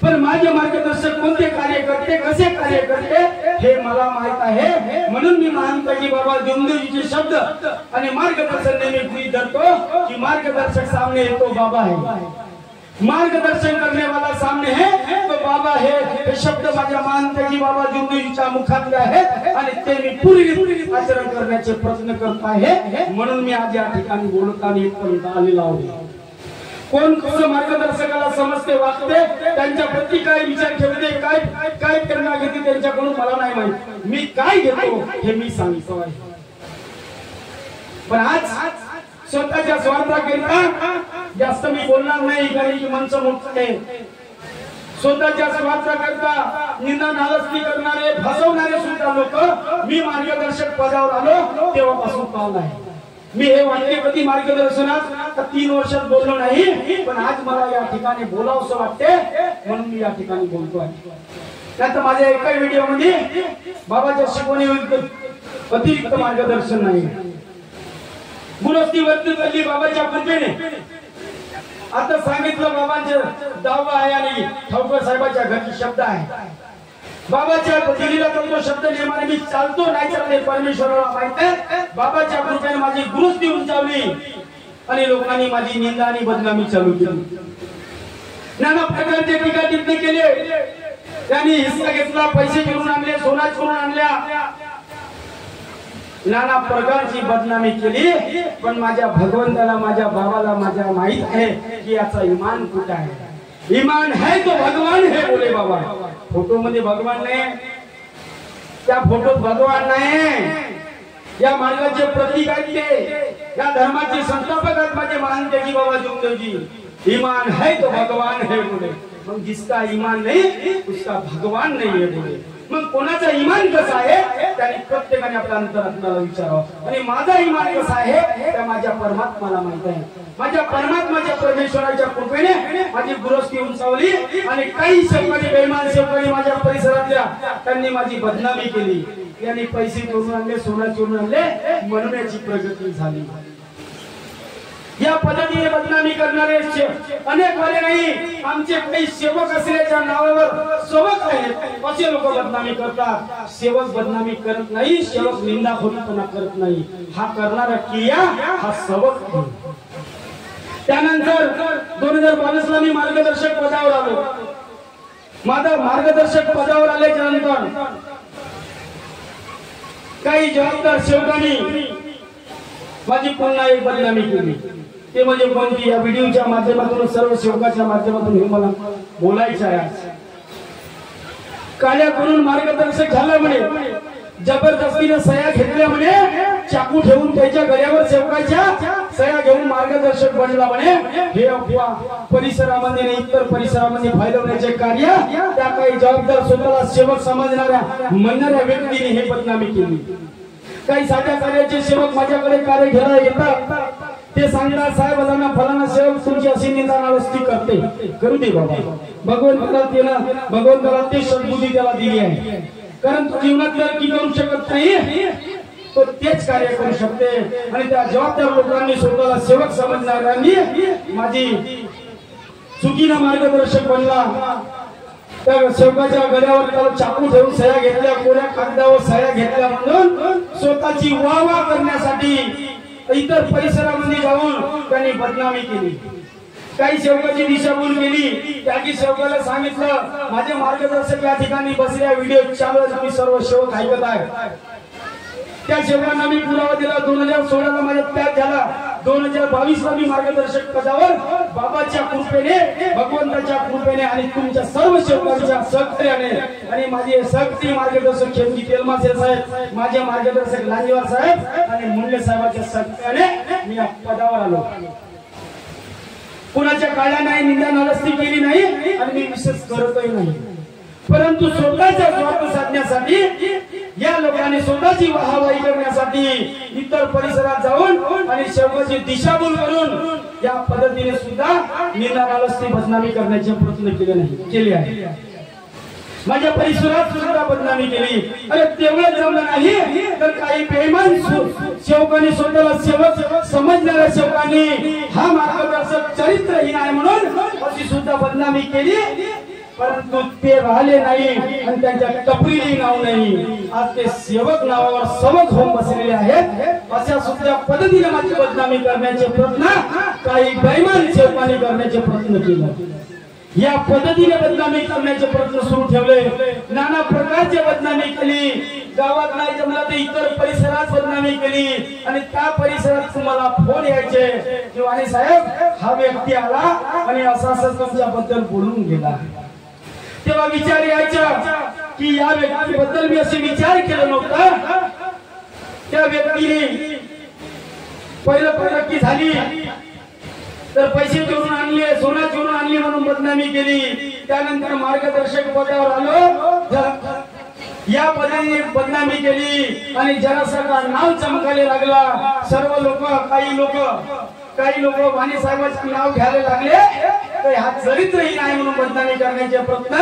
पण माझे मार्गदर्शक कोणते कार्य करते, कसे कार्य करते हे मला माहित आहे। म्हणून मी मानतो की बाबा जुमदेवजीचे शब्द आणि मार्गदर्शन नेहमी गृहीत धरतो की मार्गदर्शक सामने है तो बाबा है, मार्गदर्शन करने वाला सामने है तो बाबा है। हे शब्द माझ्या मानते की बाबा जुमदेवजीच्या मुखातले आहेत आणि ते मी पूर्ण आचरण करण्याचे प्रयत्न करत आहे। म्हणून मी आज या ठिकाणी बोलताना इथपर्यंत आलेलो आहे। कोण कसं मार्गदर्शकाला समजते वागते, त्यांच्या प्रति काय विचार ठेवते, काय प्रेरणा घेते त्यांच्याकडून मला नाही माहित। मी काय घेतो हे मी सांगतो आहे। पण आज स्वतःच्या स्वार्थाकरिता जास्त मी बोलणार नाही, कारण की मंच मोठं आहे। स्वतःच्या स्वार्थाकरिता निंदा नालस्ती करणारे फसवणारे सुद्धा लोक मी मार्गदर्शक पदावर आलो तेव्हापासून पावलं आहे। मी हे वाक्य कधी मार्गदर्शनात 3 वर्षात बोललो नाही, पण आज मला या ठिकाणी बोलावंसं वाटते म्हणून मी या ठिकाणी बोलतो आहे। त्यात माझ्या एका व्हिडिओ मध्ये बाबाच्या शिकवणीविरुद्ध अतिरिक्त मार्गदर्शन नाही। गुरुस्ती वर्ती चालली बाबाच्या कृपेने। आता सांगितलं बाबांचे दावा आहे आणि ठाऊकर साहेबाच्या घरचे शब्द आहे। बाबाच्या दिलेला तो शब्द नियमाने मी चालतो नाही चालते परमेश्वराला माहित आहे। बाबाच्या कृपेने माझी गुरुस्ती उंचावली आणि लोकांनी माझी निंदा आणि बदनामी चालू केली। नाना प्रकारचे टीका टिप्पणी केले, त्यांनी हिस्सा घेतला, पैसे घेऊन आणले, सोना चोरून आणल्या, नाना प्रकारची बदनामी केली। पण माझ्या भगवंताला माझ्या बाबाला माझ्या माहित आहे की याचा ईमान कुठे आहे। ईमान है तो भगवान है बोले बाबा। फोटो मध्ये भगवान नाही, त्या फोटोत भगवान नाही, या मार्गाचे प्रतीक आहेत ते, या धर्माचे संस्थापक आहेत माझे मानते की बाबा जुमदेवजी। ईमान है तो भगवान है बोले, मग जिसका ईमान नहीं उसका भगवान नहीं है बोले। मग कोणाचा ईमान कसा आहे त्याने प्रत्येकाने आपल्या अंतरात्म्याला विचारावं आणि माझा ईमान कसा आहे त्या माझ्या परमात्म्याला माहित आहे। माझ्या परमात्म्याच्या परमेश्वराच्या कृपेने माझी गुरुस्ती उंचावली आणि काही शेवकाळी बेईमान शेवकाळी माझ्या परिसरातल्या त्यांनी माझी बदनामी केली। यांनी पैसे चोरून आणले, सोना चोरून आणले म्हणून याची प्रगती झाली। या पद्धतीने बदनामी करणारे अनेक वाले नाही, आमचे काही सेवक असल्याच्या नावावर सेवक आहेत असे लोक बदनामी करतात। सेवक बदनामी करत नाही, सेवक निंदा खोटीपणा करत नाही, हा करणारा किया हा सेवक। त्यानंतर 2022 ला मी मार्गदर्शक पदावर आलो। माझा मार्गदर्शक पदावर आल्याच्या नंतर काही जबाबदार सेवकांनी माझी पुन्हा एक बदनामी केली। ते म्हणजे कोणती, या व्हिडिओच्या माध्यमातून सर्व सेवकाच्या माध्यमातून हे मला बोलायचं आहे। काळ्या करून मार्गदर्शक झाला म्हणे, जबरदस्तीने सह्या घेतल्या म्हणे, चाकू ठेवून त्याच्या गळ्यावर सेवकाच्या सह्या घेऊन मार्गदर्शक बनला म्हणे। हे अफवा परिसरामध्ये आणि इतर परिसरामध्ये फैलवण्याचे कार्य त्या काही जबाबदार स्वतःला सेवक समजणाऱ्या म्हणणाऱ्या व्यक्तीने हे बदनामी केली। काही साध्या कार्याचे सेवक माझ्याकडे कार्य घ्यायला येतात, ते सांगतात साहेबांना फलाना सेवक तुमची अशी निंदा नालस्ती करते, करू दे बाबा। भगवंताला ते सद्बुद्धी त्याला दिली आहे, कारण तो जीवनात जर की करू शकत नाही तो तेच कार्य करू शकते। आणि त्या जबाबदार लोकांनी स्वतःला सेवक समजणाऱ्यांनी माझी चुकीनं मार्गदर्शक बनला। त्या सेवकाच्या गळ्यावर त्याला चाकू ठेवून सह्या घेतल्या, कोऱ्या कागदावर सह्या घेतल्या म्हणून स्वतःची वाहवा करण्यासाठी इतर परिसरामध्ये जाऊन त्यांनी बदनामी केली। काही सेवकाची दिशाभूल केली, त्याची सेवकाला सांगितलं माझे मार्गदर्शक या ठिकाणी बसल्या, व्हिडिओ चालू आहे, तुम्ही सर्व सेवक ऐकत आहे। त्या सेवकांना मी पुरावा दिला, 2016 ला माझा त्याग झाला, 2022 ला मी मार्गदर्शक पदावर बाबाच्या कृपेने, भगवंताच्या कृपेने आणि तुमच्या सर्व सेवकांच्या सहकार्याने आणि माझे सहकारी मार्गदर्शक खेमजी तेलमासे साहेब, माझे मार्गदर्शक लांजेवार साहेब आणि मुंडे साहेबांच्या सहकार्याने मी या पदावर आलो। कुणाच्या काळ्या नाही, निंदा नालस्ती केली नाही आणि मी विशेष करतही नाही, परंतु स्वतःचा स्वार्थ साधण्यासाठी या लोकांनी स्वतःची वाहवाही करण्यासाठी इतर परिसरात जाऊन आणि सेवकाची दिशाभूल करून या पद्धतीने सुद्धा निंदा नालस्ती बदनामी करण्याचे प्रयत्न केले आहे। माझ्या परिसरात सुद्धा बदनामी केली। अरे तेवढं जमलं नाही तर काही बेईमान सेवकांनी, स्वतःला सेवक समजणाऱ्या सेवकांनी हा मार्गदर्शक चरित्रहीन आहे म्हणून अशी सुद्धा बदनामी केली, परंतु ते राहिले नाही आणि त्यांच्या टपरीली नाव नाही, आज ते सेवक नावावर सवक होऊन बसलेले आहेत। अशा सुद्धा पद्धतीने माझी बदनामी करण्याचे प्रयत्न काही बेईमान सेवकांनी करण्याचे प्रयत्न केले। या पद्धतीने बदनामी करण्याचे प्रयत्न सुरू ठेवले, नाना प्रकारची बदनामी केली, गावात नाही जमला तर इतर परिसरात बदनामी केली आणि त्या परिसरात तुम्हाला फोन यायचे की वाणी साहेब हा व्यक्ती आला आणि असं तुमच्याबद्दल बोलून गेला। तेव्हा विचार यायचा की या व्यक्तीबद्दल मी असे विचार केला नव्हता, त्या व्यक्तीने पहिलं की झाली तर पैसे चोरून आणले, सोना चोरून आणली म्हणून बदनामी केली, त्यानंतर मार्गदर्शक पदावर आलो, या पदाने बदनामी केली आणि जरासंघ नाव चमकायला लागला। सर्व लोक, काही लोक वाणी साहेबांचे नाव घ्यायला लागले, तर हा चरित्रहीन आहे म्हणून बदनामी करण्याचे प्रयत्न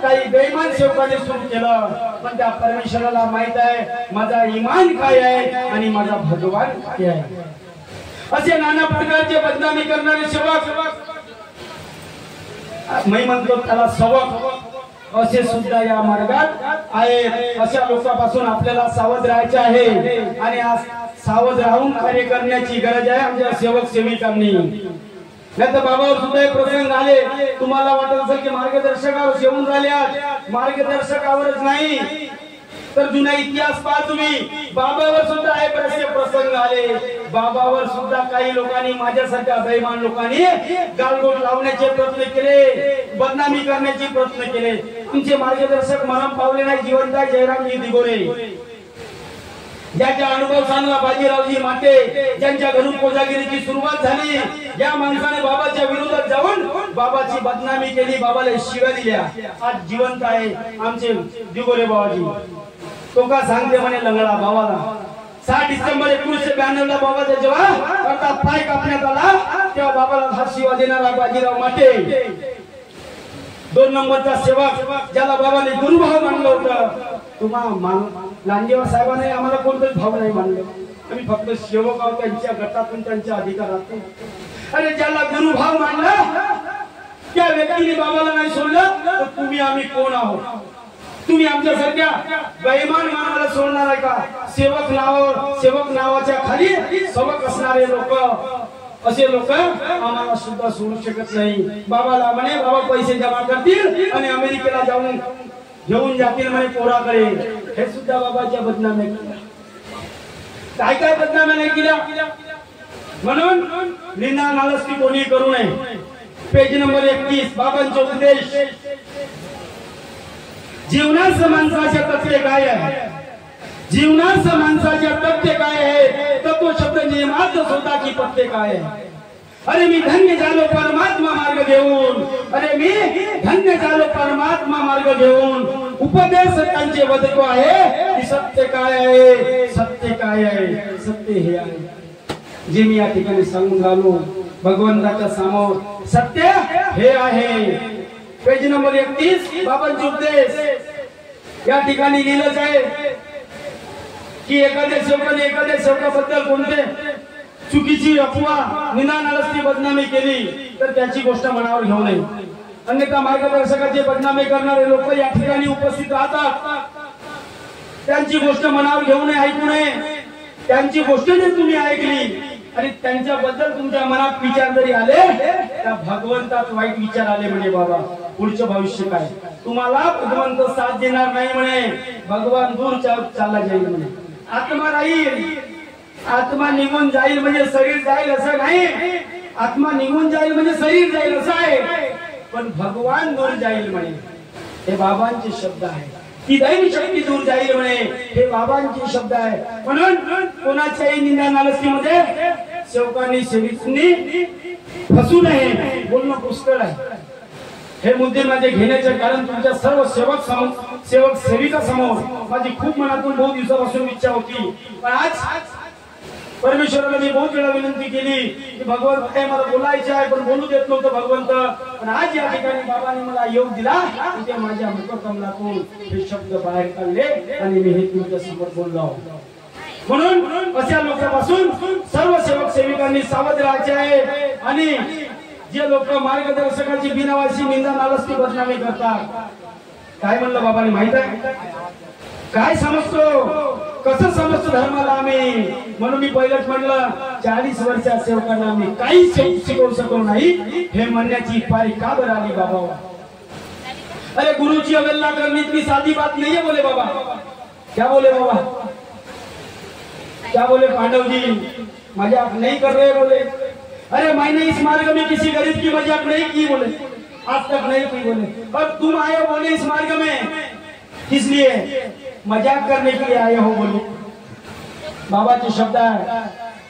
काही बेईमान सेवकांनी सुरू केलं। पण त्या परमेश्वराला माहित आहे माझा ईमान काय आहे आणि माझा भगवान काय आहे। असे नाना प्रकारचे बदनामी करणारे सेवक, मी म्हणतो त्याला सवक, असे सुद्धा या मार्गात आहेत। अशा लोकांपासून आपल्याला सावध राहायचे आहे आणि आज सावध राहून कार्य करण्याची गरज आहे आमच्या सेवक सेविकांनी। नाही तर बाबावर सुद्धा एक प्रसंग आले, तुम्हाला वाटत असेल की मार्गदर्शकावर येऊन राहिले, मार्गदर्शकावरच नाही तर जुना इतिहास पहा तुम्ही, बाबावर सुद्धा आहे बरेचसे प्रसंग आले। बाबावर सुद्धा काही लोकांनी, माझ्यासारख्या बेईमान लोकांनी गालबोट लावण्याचे प्रयत्न केले, बदनामी करण्याचे प्रयत्न केले। आमचे मार्गदर्शक मरण पावले नाही, जिवंत आहे जयरामजी दिगोरे, ज्याचा अनुभव सांगला बाजीरावजी माटे, ज्यांच्या घरून कोजागिरीची सुरुवात झाली, या माणसाने बाबाच्या विरोधात जाऊन बाबाची बदनामी केली, बाबाला शिव्या दिल्या, आज जिवंत आहे आमचे दिगोरे बाबाजी। तो का सांगते म्हणे लंगडा बाबाला, 6 डिसेंबर 1992 ला बाबाचा जेव्हा अर्थात पाय कापण्यात आला तेव्हा बाबाला हा शिवा देणारा बाजीराव माटे, 2 नंबरचा सेवक ज्याला बाबाने गुरुभाव मानलं होतं। तुम्हा लांजेवार साहेबांनी आम्हाला कोणताच भाव नाही मानलं, आम्ही फक्त सेवक आहोत, त्यांच्या गटातून त्यांच्या अधिकारातून। अरे ज्याला गुरुभाव मानला त्या व्यक्तीने बाबाला नाही सोडलं तर तुम्ही आम्ही कोण आहोत? तुम्ही आमच्यासारख्या बेईमान मानवाला सोडणार आहे का? सेवक नावाच्या खाली सवक असणारे लोक, असे लोक आम्हाला सुद्धा सोडू शकत नाही। बाबाला म्हणे बाबा पैसे जमा करतील आणि अमेरिकेला जाऊन घेऊन जातील म्हणे पोराकडे, हे सुद्धा बाबाच्या बदनामी केल्या। काय बदनामी नाही केल्या, म्हणून निंदा नालस्ती कोणी करू नये। पेज नंबर 31 बाबांचे उपदेश, जीवनात माणसाचे तत्त्व काय आहे? जीवनात माणसाचे तत्त्व काय आहे? तत्व शब्द नियमात स्वतःची पत्ते काय आहे? अरे मी धन्य झालो परमात्मा मार्ग घेऊन, अरे मी धन्य झालो परमात्मा मार्ग घेऊन। उपदेश त्यांचे वदतो आहे की सत्य काय आहे, सत्य काय आहे, सत्य हे आहे जे मी या ठिकाणी सांगून राहिलो भगवंताच्या समोर, सत्य हे आहे। पेज नंबर 31 बाबांचे उपदेश, या ठिकाणी लिहिलं आहे की एखाद्या सेवकाबद्दल कोणते चुकीची अफवा, निंदा नालस्ती बदनामी केली तर त्याची गोष्ट मनावर घेऊ नये, अन्यथा मार्गदर्शकाचे बदनामी करणारे लोक या ठिकाणी उपस्थित राहतात, त्यांची गोष्ट मनावर घेऊ नये, ऐकू नये। त्यांची गोष्ट जर तुम्ही ऐकली आणि त्यांच्याबद्दल तुमच्या मनात विचार जरी आले त्या भगवंतात वाईट विचार आले म्हणजे बाबा पुढचं भविष्य काय तुम्हाला भगवंत साथ देणार नाही म्हणे भगवान दूर चालला जाईल म्हणे आत्मा राहील आत्मा निघून जाईल म्हणजे शरीर जाईल असं नाही आत्मा निघून जाईल म्हणजे शरीर जाईल असं आहे पण भगवान दूर जाईल म्हणे हे बाबांचे शब्द आहे ती दैवी शक्ती दूर जाईल म्हणे हे बाबांचे शब्द आहे म्हणून कोणाच्याही निंदा नालस्तीमध्ये सेवकांनी सेविकांनी फसू नये बोलणं पुष्कळ आहे हे मुद्दे माझे घेण्याचे कारण तुमच्या सर्व सेवक सेविका समोर माझी खूप मनातून बहुत दिवसापासून इच्छा होती पण आज परमेश्वराला मी बहुत वेळा विनंती केली की भगवंत काय मला बोलायचे आहे पण बोलू देत नव्हतं भगवंत पण आज या ठिकाणी बाबांनी मला योग दिला ते माझ्या मुखकमलातून हे शब्द बाहेर काढले आणि मी हे तुमच्या समोर बोललो म्हणून अशा लोकांपासून सर्व सेवक सेविकांनी सावध राहायचे आहे आणि जे लोक मार्गदर्शकाची बिनावाची निंदा नालस्ती बदनामी करतात काय म्हणलं बाबांनी माहित आहे काय समजतो कसं समजतो धर्माला आम्ही म्हणून मी पहिलंच म्हणलं 40 वर्षाच्या सेवकांना आम्ही काही शिकवू शकलो नाही हे म्हणण्याची पारी का बरं आली बाबा अरे गुरुची अवहेलना करनी इतनी साधी बात नहीं है बोले बाबा क्या बोले बाबा क्या बोले पांडव जी मजाक नहीं कर रहे बोले अरे मैंने इस मार्ग में किसी गरीब की मजाक नहीं की बोले आज तक नहीं की बोले अब तुम आए बोले इस मार्ग में किस लिए मजाक करने के लिए आए हो बोले बाबाचे शब्द आहे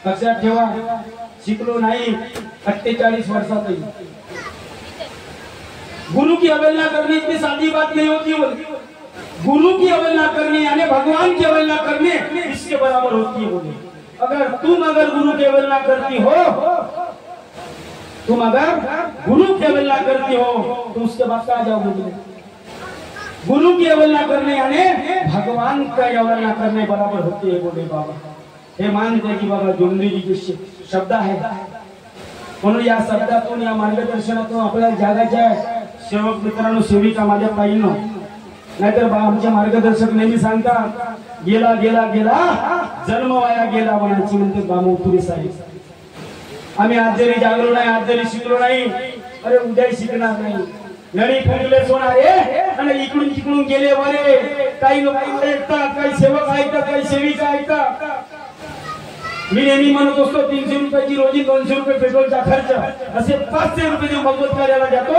लक्षात ठेवा शिकलो नाही 48 वर्षातही गुरु की अवहेलना करनी इतनी सादी बात नहीं होती बोले गुरु की अवहेलना करनी यानी भगवान की अवहेलना करनी इसके बराबर होती है बोले अगर तुम गुरु की अवहेलना करती हो तुम अगर गुरु की अवहेलना करती हो तो उसके बाद कहाँ जाओगे बोले गुरु की अवहेलना करने यानी भगवान का अवहेलना करने बराबर होती है बोले बाबा हे मानते की बाबा जोंधळी जी शब्द आहे म्हणून या शब्दातून या मार्गदर्शनातून आपल्याला जागायचे सेवक मित्रांनो सेविका माझ्या पायीनो नाहीतर आमचे मार्गदर्शक नेहमी सांगतात गेला गेला गेला जन्म वाया गेला म्हणायची म्हणते बामुपुरी साहेब आम्ही आज जरी जागलो नाही आज जरी शिकलो नाही अरे उद्या शिकणार नाही नळी फुटले सोनारे आणि इकडून तिकडून गेले बरे काही लोक ऐकतात काही सेवक ऐकतात काही सेविका ऐकतात मी नेहमी म्हणत असतो 300 रुपयाची रोजी 200 रुपये पेट्रोलचा खर्च असे 500 रुपये देऊन भगवत कार्याला जातो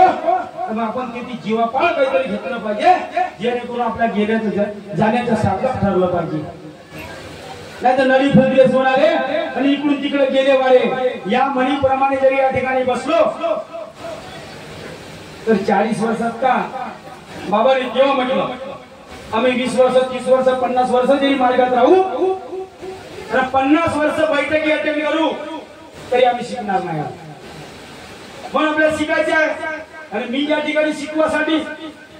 मग आपण किती जीवापाळ काहीतरी घेतलं पाहिजे जेणेकरून आपल्या गेल्याचं जाण्याचं सार्थक ठरलं पाहिजे नाही तर नळी फुटले सोनारे आणि इकडून तिकडे गेले वारे या म्हणीप्रमाणे जरी या ठिकाणी बसलो तर 40 वर्षात का बाबाने जेव्हा म्हटलं आम्ही 20 वर्ष 30 वर्ष 50 वर्ष जरी मार्गात राहू तर 50 वर्ष बैठकी अटेंड करू तरी आम्ही शिकणार नाही म्हणून आपल्याला शिकायचे आहे आणि मी या ठिकाणी शिकवासाठी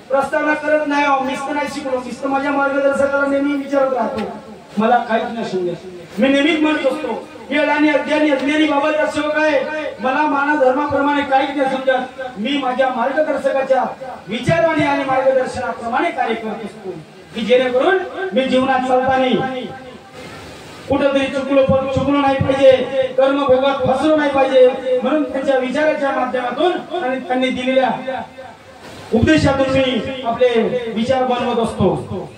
प्रस्तावना करत नाही मीच नाही शिकलो मीच माझ्या मार्गदर्शकाला नेहमी विचारत राहतो मला काहीच नाही समजत मी नेहमीच म्हणत असतो आणि अज्ञानी बाबाचा सेवक आहे मला मानव धर्माप्रमाणे काहीच नाही समजत मी माझ्या मार्गदर्शकाच्या विचाराने आणि मार्गदर्शनाप्रमाणे कार्य करत असतो की जेणेकरून मी जीवनात चालताना कुठेतरी चुकलो नाही पाहिजे कर्मभोगात फसलो नाही पाहिजे म्हणून त्यांच्या विचाराच्या माध्यमातून आणि त्यांनी दिलेल्या उपदेशातून मी आपले विचार बनवत असतो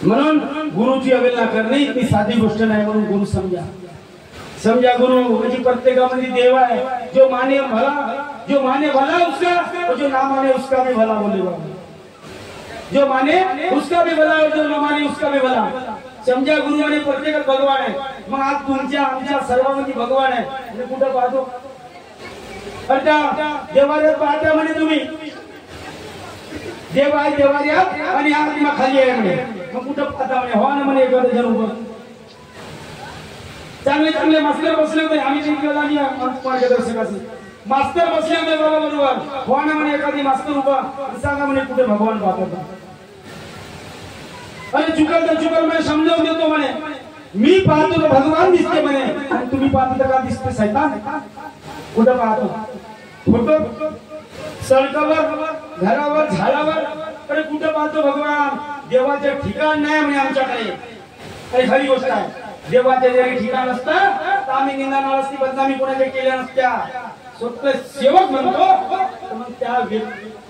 म्हणून गुरुची अवहेलना करणे इतनी साधी गोष्ट नाही म्हणून गुरु समझा गुरु म्हणजे प्रत्येकामध्ये देव आहे जो माने भला उसका और जो ना माने उसका भी भला बोले बाबा जो माने उसका भी भला और जो ना माने उसका भी भला समझा गुरु आणि प्रत्येक भगवान आहे मग आज तुमच्या आमच्या सर्वांमध्ये भगवान आहे म्हणजे कुठं पाहतो आता देवाऱ्यात पाहता म्हणे तुम्ही देव आहे देवाऱ्यात आणि आत्मा खाली आहे म्हणे मग कुठं पाहता म्हणे हो ना म्हणे एखादं जण उभं चांगले चांगले मास्टर बसले होते आम्ही शिकलेला आणि मार्गदर्शकाचे मास्टर बसले होते बाबा बरोबर हो ना म्हणे एखादी मास्टर उभा सांगा म्हणे कुठे भगवान पाहतो अरे चुकल तर चुकल म्हणे समजावून देतो म्हणे मी पाहतो तर भगवान दिसते म्हणे आणि तुम्ही पाहतो तर का दिसते सैतान कुठं पाहतो फोटो सडकावर घरावर झाडावर अरे कुठं पाहतो भगवान देवाचे ठिकाण नाही म्हणे आमच्याकडे अरे खरी गोष्ट आहे देवाचे जरी ठिकाण असतं तर आम्ही निंदा नसती, बदनामी कोणाच्या केल्या नसत्या. स्वतः सेवक म्हणतो तर मग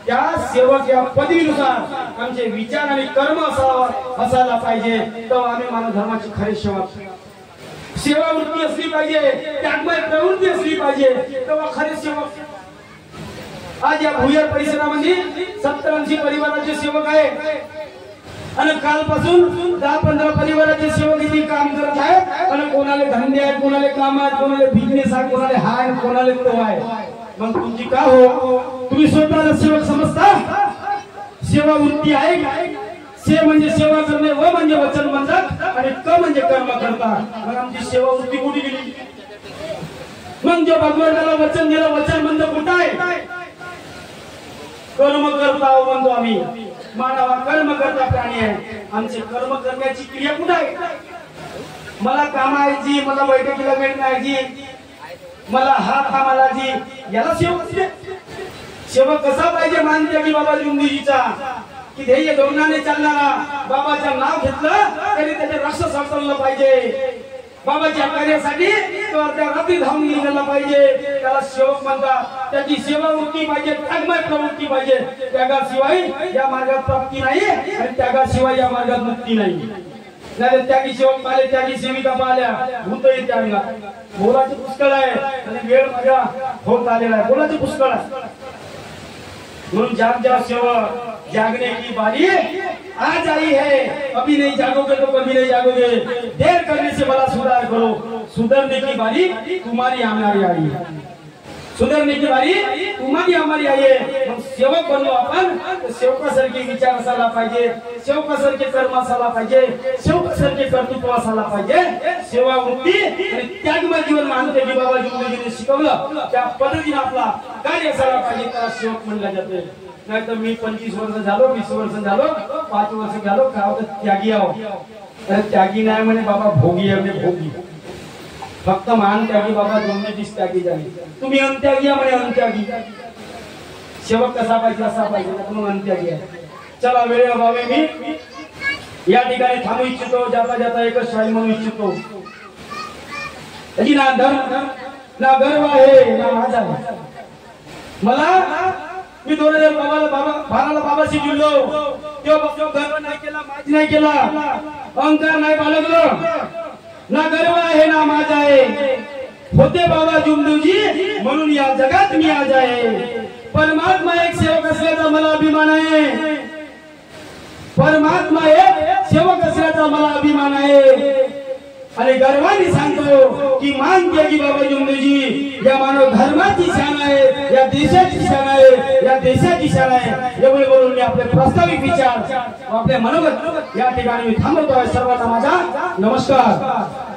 त्या सेवक या पदवीनुसार आमचे विचार आणि कर्म असायला पाहिजे. तेव्हा आम्ही मानव धर्माची खरी सेवा वृत्ती असली पाहिजे, त्यागमय प्रवृत्ती असली पाहिजे, तेव्हा खरे सेवक. आज या भुयार परिसरामध्ये 70-80 परिवाराचे सेवक आहे आणि कालपासून 10-15 परिवाराचे सेवक इथे काम करत आहेत. आणि कोणाला धंदे आहेत, कोणाला काम आहेत, कोणाला बिझनेस आहे, कोणाला हाय, कोणाला तो आहे. मग तुमची का हो, तुम्ही स्वतःला सेवक समजता? सेवा वृत्ती आहे. से म्हणजे सेवा करणे, व म्हणजे वचन म्हणतात आणि क म्हणजे कर्म करतात. मग आमची सेवा वृत्ती कुठे गेली? मग जो भगवंताला वचन दिलं, वचन म्हणजे कुठं आहे? कर्म करता म्हणतो आम्ही. मानव कर्म करता प्राणी आहे. आमचे कर्म करण्याची क्रिया कुठे आहे? मला कामायची, मला बैठकीला भेटण्याची, मला हा कामाला जी, याला सेवक असते. सेवक कसा पाहिजे? मानते की बाबा जुंदीजीचा की ध्येय धोरणाने चालणारा, बाबाचं नाव घेतलं तरी त्याचे रक्त साचवलं पाहिजे. बाबाच्या कार्यासाठी तो अर्ध्या रात्री धावून निघाला पाहिजे. त्याला सेवक म्हणतात. त्याची सेवा वृत्ती पाहिजे, त्यागमय प्रवृत्ती पाहिजे. त्यागाशिवाय या मार्गात प्राप्ती नाही आणि त्यागाशिवाय या मार्गात मुक्ती नाही. नाही त्यागी सेवक पाहिले, त्यागी सेविका पाहिल्या, भूत येते अंगात. बोलाचे पुष्कळ आहे आणि वेळ माझा होत आलेला आहे. बोलाचे पुष्कळ आहे म्हणून जाग जाओ सेवक, जागने की बारी आज आई है. अभी नहीं जागोगे तो कभी नहीं जागोगे. देर करने से बड़ा सुधार करो. सुधरने की बारी तुम्हारी हमारी आई है. सुधरने की बारी तुम्हारी हमारी आई है. मग सेवक बनलो आपण. सेवकासारखे विचार असायला पाहिजे, सेवकासारखे कर्म असायला पाहिजे, सेवकासारखे कर्तृत्व असायला पाहिजे. सेवा वृत्ती आणि त्यागमय जीवन मानते की बाबा जुंदजीने शिकवलं त्या पद्धतीने आपला कार्य असायला पाहिजे. त्याला सेवक म्हणलं जाते. नाही तर मी 25 वर्ष झालो, 20 वर्ष झालो, 5 वर्ष झालो, काय होतं त्यागी आहो. त्यागी नाही म्हणे बाबा, भोगी आहे म्हणे. भोगी फक्त मान त्यागी बाबा जुंदजीच त्यागी झाली. तुम्ही अंत्यागी म्हणे, अंत्यागी. सेवक कसा पाहिजे? असा पाहिजे. मग अंत्यागी आहे. चला वेळेअभावी मी या ठिकाणी थांबू इच्छितो. जाता जाता एकच शाही म्हणू इच्छितो. ना धर्म ना गर्व आहे ना माझा. मला मी 2012ला बाबाशी जुळलो. तेव्हा गर्व नाही केला, माझी नाही केला, अहंकार नाही बाळगलो, ना गर्व आहे ना माझा आहे. होते बाबा जुमदूजी म्हणून या जगात मी आज आहे. परमात्मा एक सेवक असल्याचा मला अभिमान आहे. परमात्मा एक सेवक असल्याचा मला अभिमान आहे. आणि गर्वाने सांगतो की मानते की बाबा जुमदूजी या मानव धर्माची शान आहे, या देशाची शान आहे, या देशाची शान आहे. एवढे बोलून मी आपले प्रास्ताविक विचार, आपले मनोगत या ठिकाणी मी थांबवतो आहे. सर्वांना माझा नमस्कार.